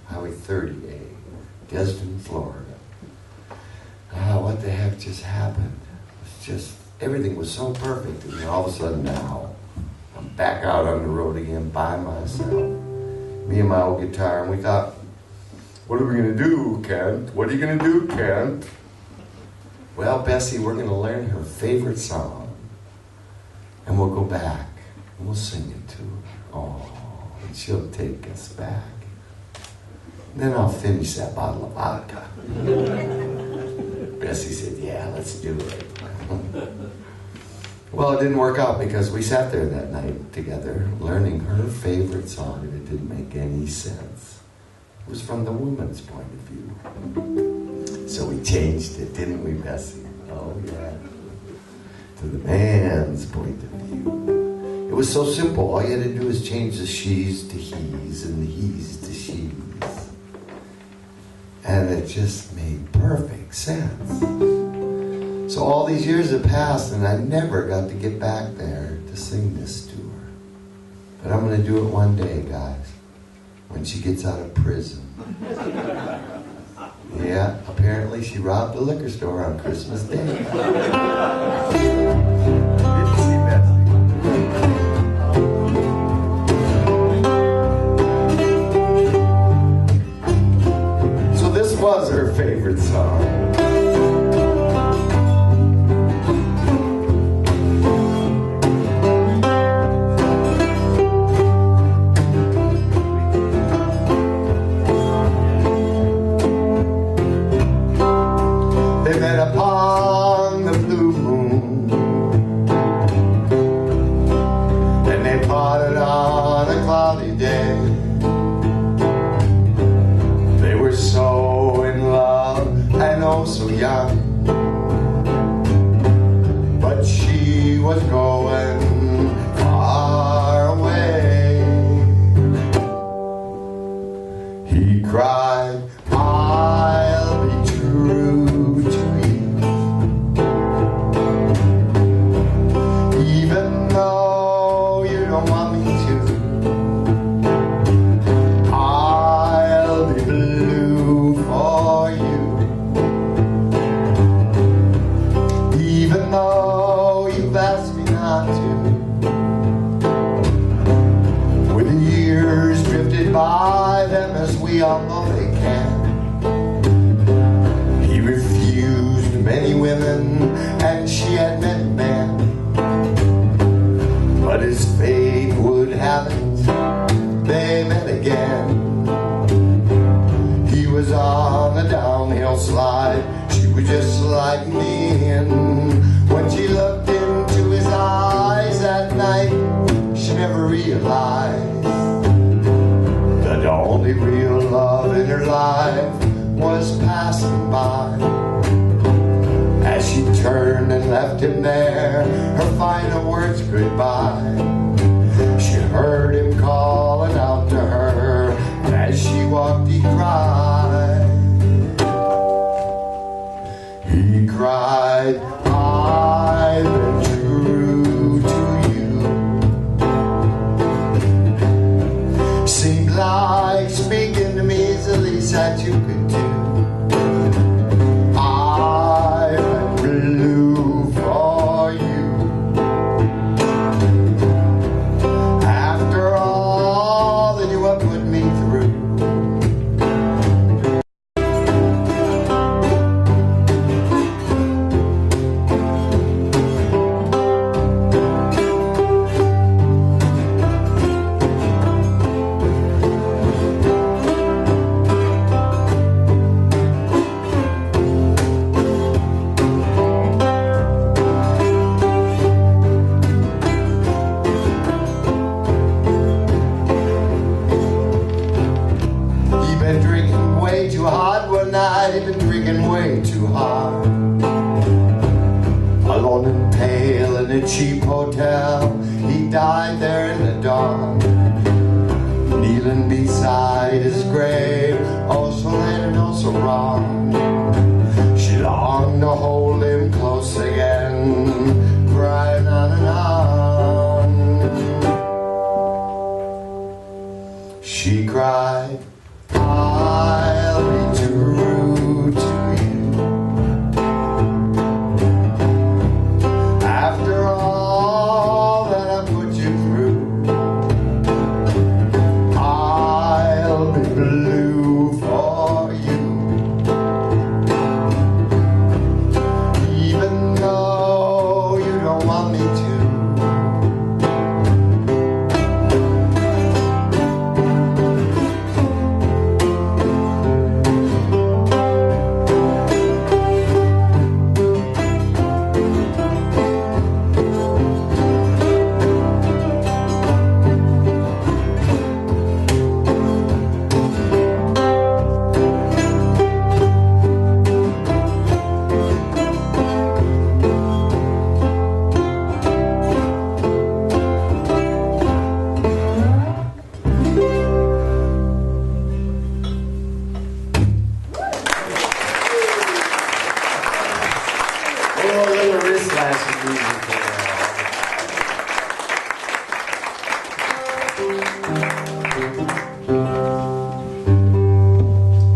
Highway 30A, Destin, Florida. What the heck just happened? It's just, everything was so perfect. And all of a sudden now, I'm back out on the road again by myself. Me and my old guitar, and we thought, what are we going to do, Kent? What are you going to do, Kent? Well, Bessie, we're going to learn her favorite song. And we'll go back, and we'll sing it to her. Oh, and she'll take us back. And then I'll finish that bottle of vodka. Bessie said, yeah, let's do it. Well, it didn't work out because we sat there that night together learning her favorite song and it didn't make any sense. It was from the woman's point of view. So we changed it, didn't we, Bessie? Oh, yeah. To the man's point of view. It was so simple. All you had to do was change the she's to he's and the he's to she's. And it just made perfect sense. So all these years have passed and I never got to get back there to sing this to her. But I'm going to do it one day, guys, when she gets out of prison. Yeah, apparently she robbed a liquor store on Christmas Day. Didn't see Betsy. Was her favorite song. They met upon the blue moon and they parted on a cloudy day. They were so and oh so young, but she was going far away. He cried, I'll be true to you, even though you don't want me to. all know they can. He refused many women, and she had met men. But his fate would have it, they met again. He was on a downhill slide, she was just like me. And when she looked into his eyes at night, she never realized that the only real love in her life was passing by. As she turned and left him there, her final words goodbye, she heard him calling out to her, and as she walked he cried. He cried, I've been true to you. Seemed like speaking to me is the least that you could do. I've been blue for you. After all that you have put me through. Been drinking way too hard one night, he'd been drinking way too hard. Alone and pale in a cheap hotel, he died there in the dark. Kneeling beside his grave, oh so late and oh so wrong. She longed to hold him close again, crying on and on. She cried, I'll be true to you. After all that I put you through, I'll be blue for you. Even though you don't want me to.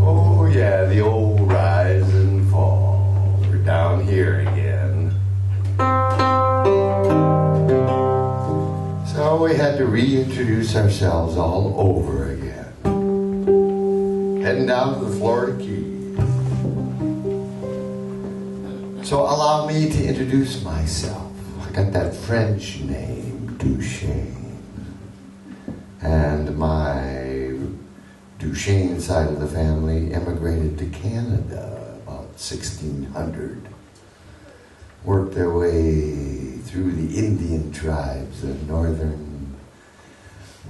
Oh yeah, the old rise and fall. We're down here again. So we had to reintroduce ourselves all over again. Heading down to the Florida Keys. So allow me to introduce myself. I got that French name, Duchaine. And my Duchaine side of the family immigrated to Canada about 1600. Worked their way through the Indian tribes, the northern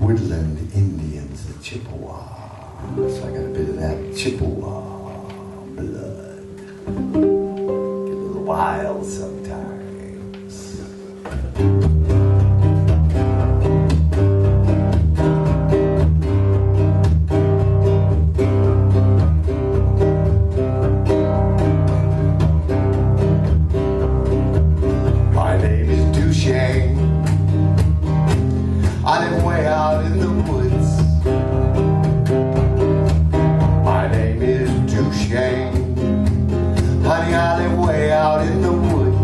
woodland Indians, the Chippewa. So I got a bit of that Chippewa blood. Get a little wild sometimes. I live way out in the woods. My name is Duchaine. Honey, I live way out in the woods.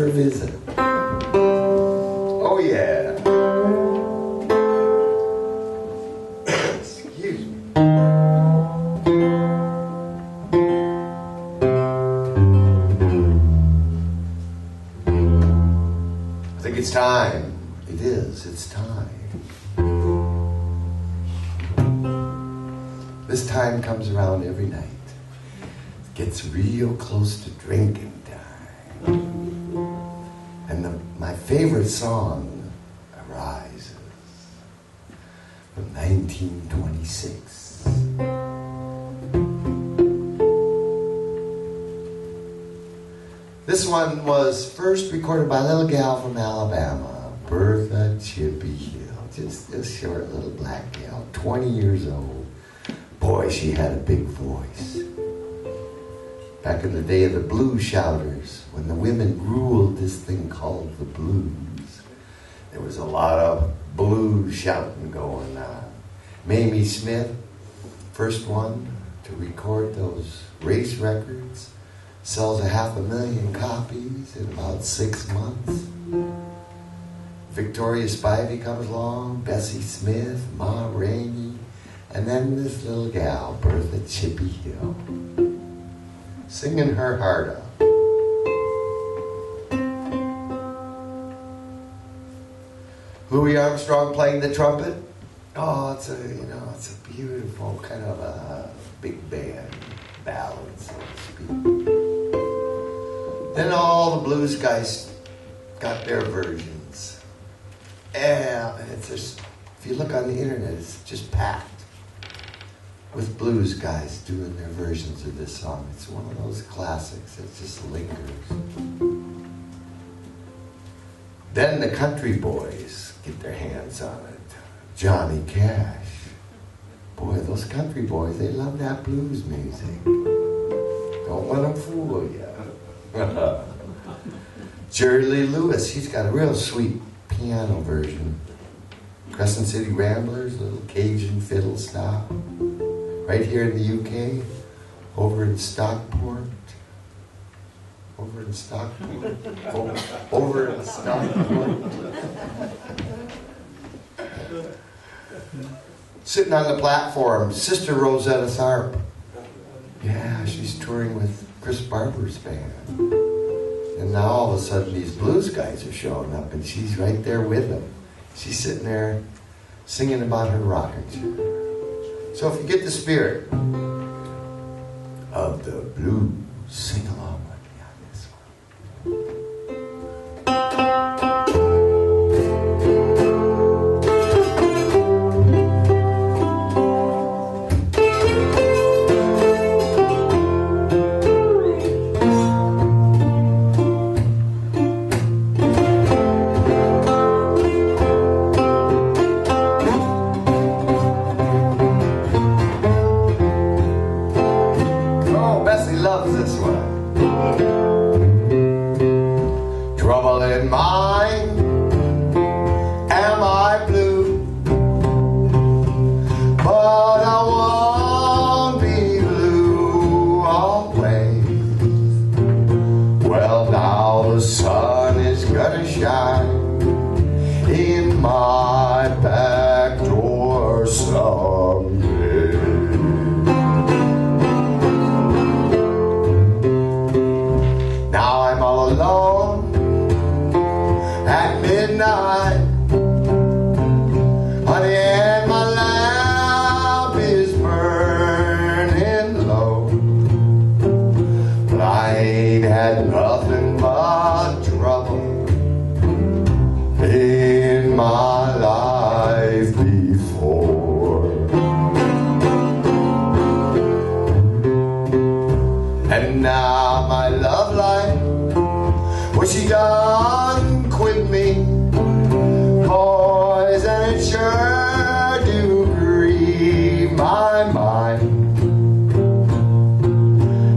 her visit. Oh yeah. Excuse me. I think it's time. It is. It's time. This time comes around every night. It gets real close to drinking time. And my favorite song arises from 1926. This one was first recorded by a little gal from Alabama, Bertha Chippy Hill. Just this short little black gal, 20 years old. Boy, she had a big voice. Back in the day of the blues shouters, when the women ruled this thing called the blues, there was a lot of blues shouting going on. Mamie Smith, first one to record those race records, sells 500,000 copies in about 6 months. Victoria Spivey comes along, Bessie Smith, Ma Rainey, and then this little gal, Bertha Chippy Hill, singing her heart out. Louis Armstrong playing the trumpet. Oh, it's a beautiful kind of a big band ballad, so to speak. Then all the blues guys got their versions. And it's just, if you look on the internet, it's just packed with blues guys doing their versions of this song. It's one of those classics that just lingers. Then the country boys get their hands on it. Johnny Cash. Boy, those country boys, they love that blues music. Don't let them fool you. Jerry Lee Lewis, he's got a real sweet piano version. Crescent City Ramblers, little Cajun fiddle style. Right here in the UK, over in Stockport. Over in Stockport. Sitting on the platform, Sister Rosetta Tharpe. Yeah, she's touring with Chris Barber's band. And now all of a sudden these blues guys are showing up and she's right there with them. She's sitting there singing about her rocking chair. So if you get the spirit of the blues, sing along with me on this one. Trouble in mind, am I blue? But I won't be blue always. Well, now the sun is gonna shine in my back door someday. Now I'm all alone at midnight, honey, and my lamp is burning low. But I ain't had nothing but trouble in my life before. And now my love life, well, she done quit me, boys, and it sure do grieve my mind.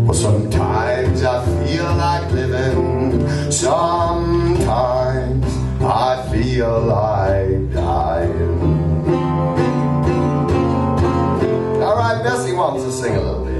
Well, sometimes I feel like living, sometimes I feel like dying. All right, Bessie wants to sing a little bit.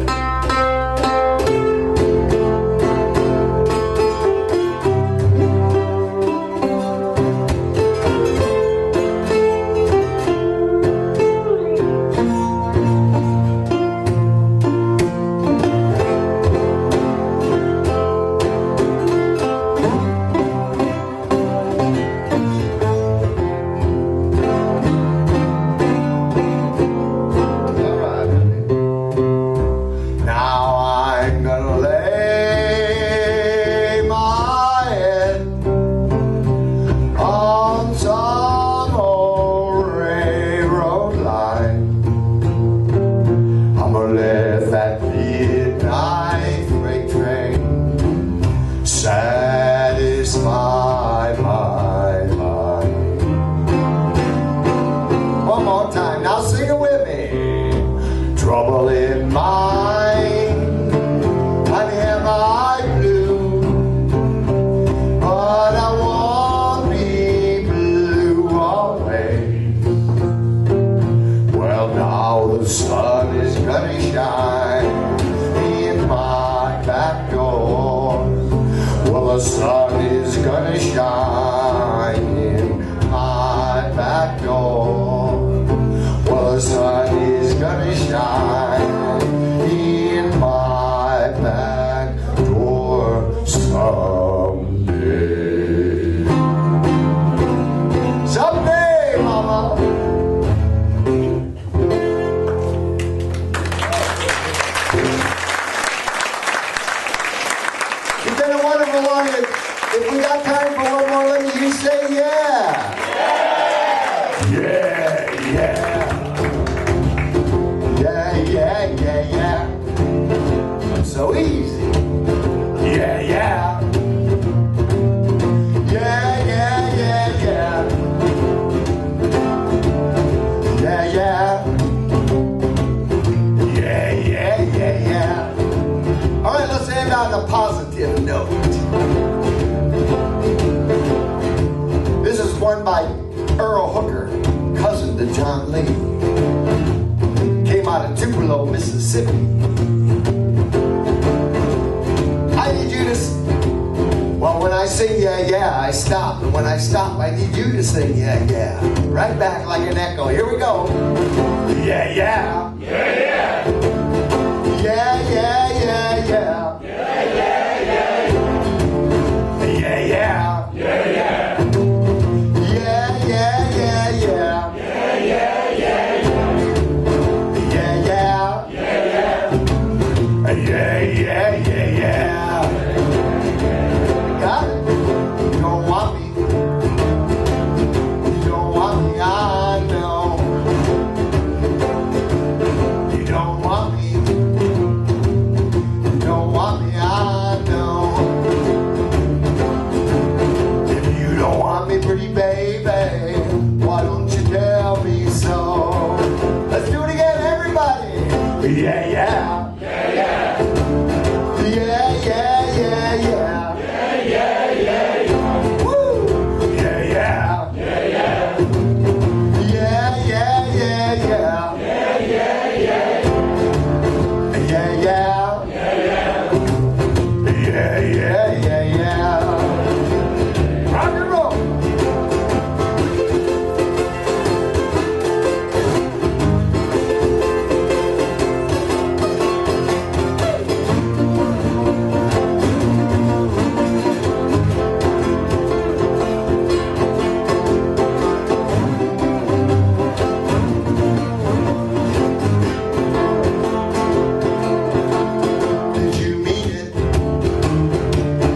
born by Earl Hooker, cousin to John Lee. Came out of Tupelo, Mississippi. I need you to, well, when I sing yeah, yeah, I stop. And when I stop, I need you to sing yeah, yeah. Right back like an echo. Here we go. Yeah, yeah. Yeah, yeah. Yeah, yeah, yeah, yeah. Yeah, yeah, yeah. Yeah, yeah. Yeah, yeah. Yeah, yeah, yeah, yeah. Yeah, yeah, yeah. Yeah, yeah. Yeah, yeah. Yeah, yeah, yeah, yeah. Got it? You don't want me. You don't want me, I know. You don't want me. You don't want me, I know. If you don't want me, pretty baby, why don't you tell me so? Let's do it again, everybody. Yeah, yeah. Yeah, yeah. Yeah, yeah, yeah, yeah. Yeah, yeah, yeah. Woo! Yeah, yeah. Yeah, yeah. Yeah, yeah, yeah, yeah. Yeah, yeah, yeah. Yeah, yeah. Yeah, yeah. Yeah, yeah, yeah, yeah. Rock and roll. Did you mean it?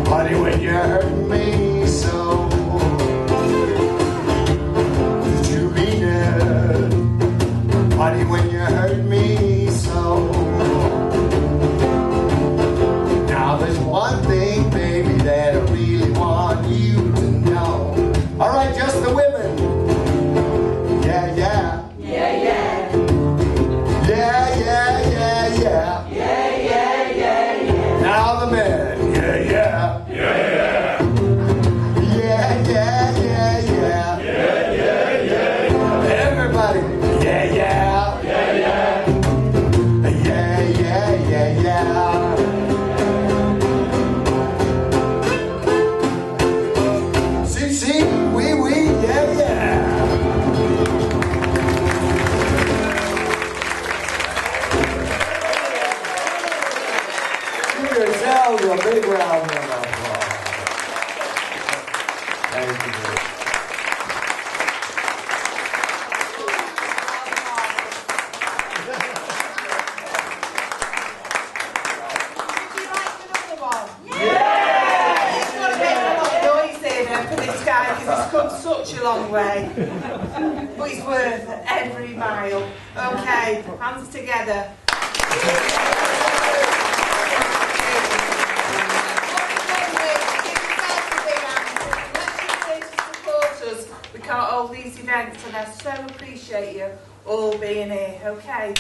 Honey, when you hurt me so? Did you mean it? Honey, when you hurt me so? Now there's one thing, baby, that I really want you to know. All right, just the women. Yeah, yeah. Yeah, yeah. Yeah, yeah, yeah, yeah. Yeah, yeah, yeah, yeah. Now the men. Yeah, yeah. Yeah, yeah. Yeah, yeah, yeah, yeah. Yeah, yeah, yeah. Everybody. Yeah, yeah. Yeah, yeah. Yeah, yeah, yeah, yeah. See, see, oui, yeah, yeah. Give yourselves a big round of applause. Thank you. Would you like another one? Yeah! It's got to make a lot of noise here for this guy because he's come such a long way. But he's worth every mile. Okay, hands together. We can't hold these events and I so appreciate you all being here, okay?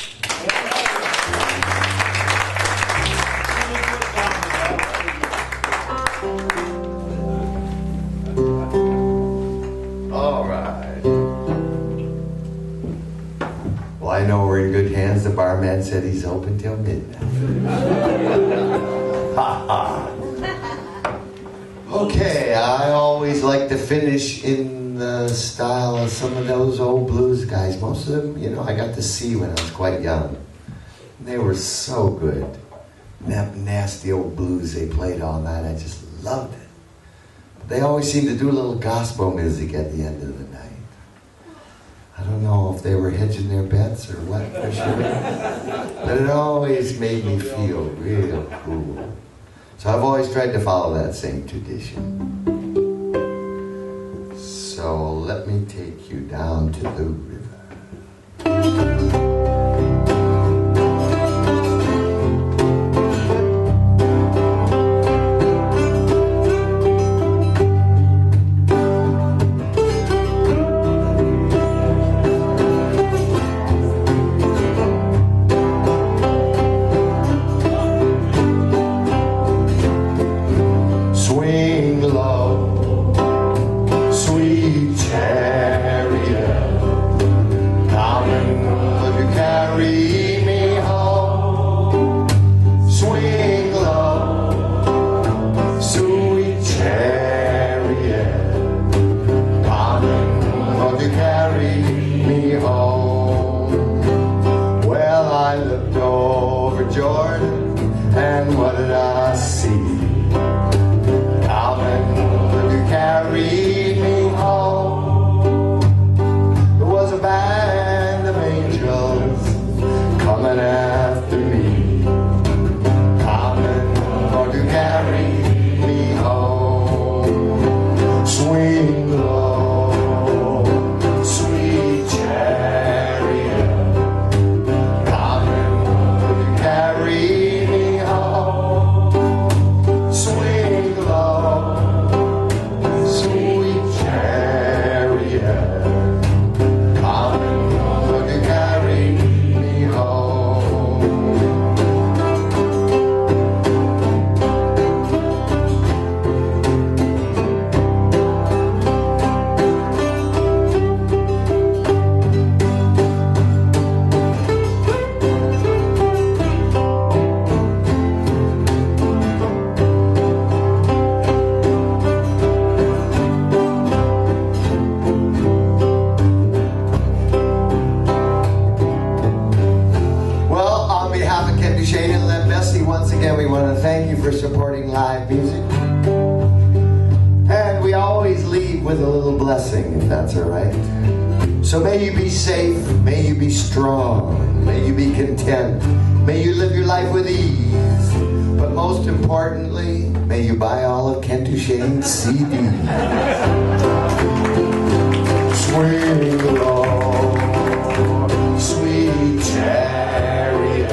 All right. Well, I know we're in good hands. The barman said he's open till midnight. Ha ha. Okay, I always like to finish in the style of some of those old blues guys. Most of them, you know, I got to see when I was quite young. They were so good. That nasty old blues they played all night, I just loved it. But they always seemed to do a little gospel music at the end of the night. I don't know if they were hedging their bets or what for sure. But it always made me feel real cool. So I've always tried to follow that same tradition. So let me take you down to the river. Swing low, sweet child. blessing, if that's all right. So may you be safe, may you be strong, may you be content, may you live your life with ease, but most importantly, may you buy all of Kent Duchaine's CDs. Swing along, sweet chariot,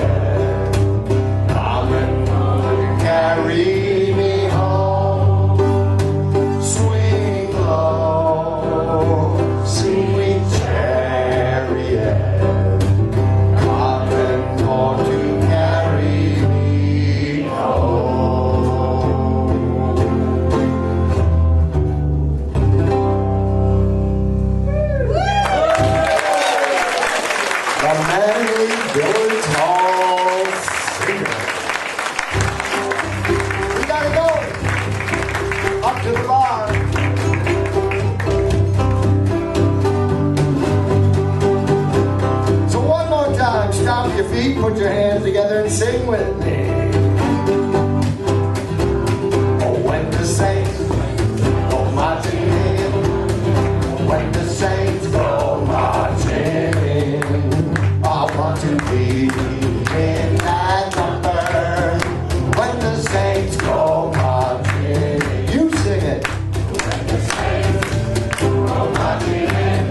come and carry me home. Swing low, sweet chariot, come and want to carry me home. The Manley Village Hall Singer. We gotta go up to the bar. So one more time, stomp your feet, put your hands together and sing with me. Oh, when the saints go marching in, when the saints go marching in, I want to be in that number. When the saints go marching in, you sing it. When the saints go marching in,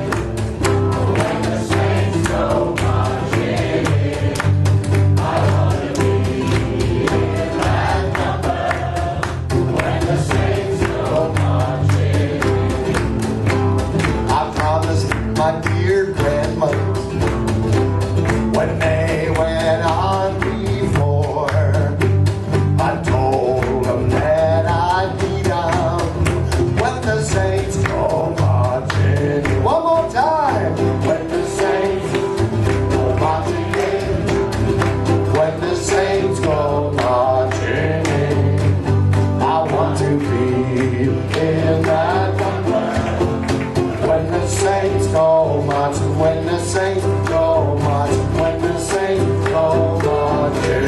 when the saints go marching in, I want to be in that number. When the saints go marching in, I promised my dear grandmother, when they went on before, I told them that I'd be down when the saints go marching in. One more time. When the saints go marching in, when the saints go marching in, I want to be in that number. When the saints go marching, when the saints go marching, when the saints go marching.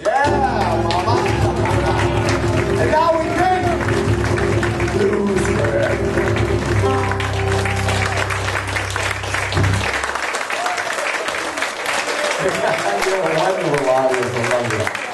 Yeah, mama. And now we drink blues bread. You're a wonderful audience. I love you.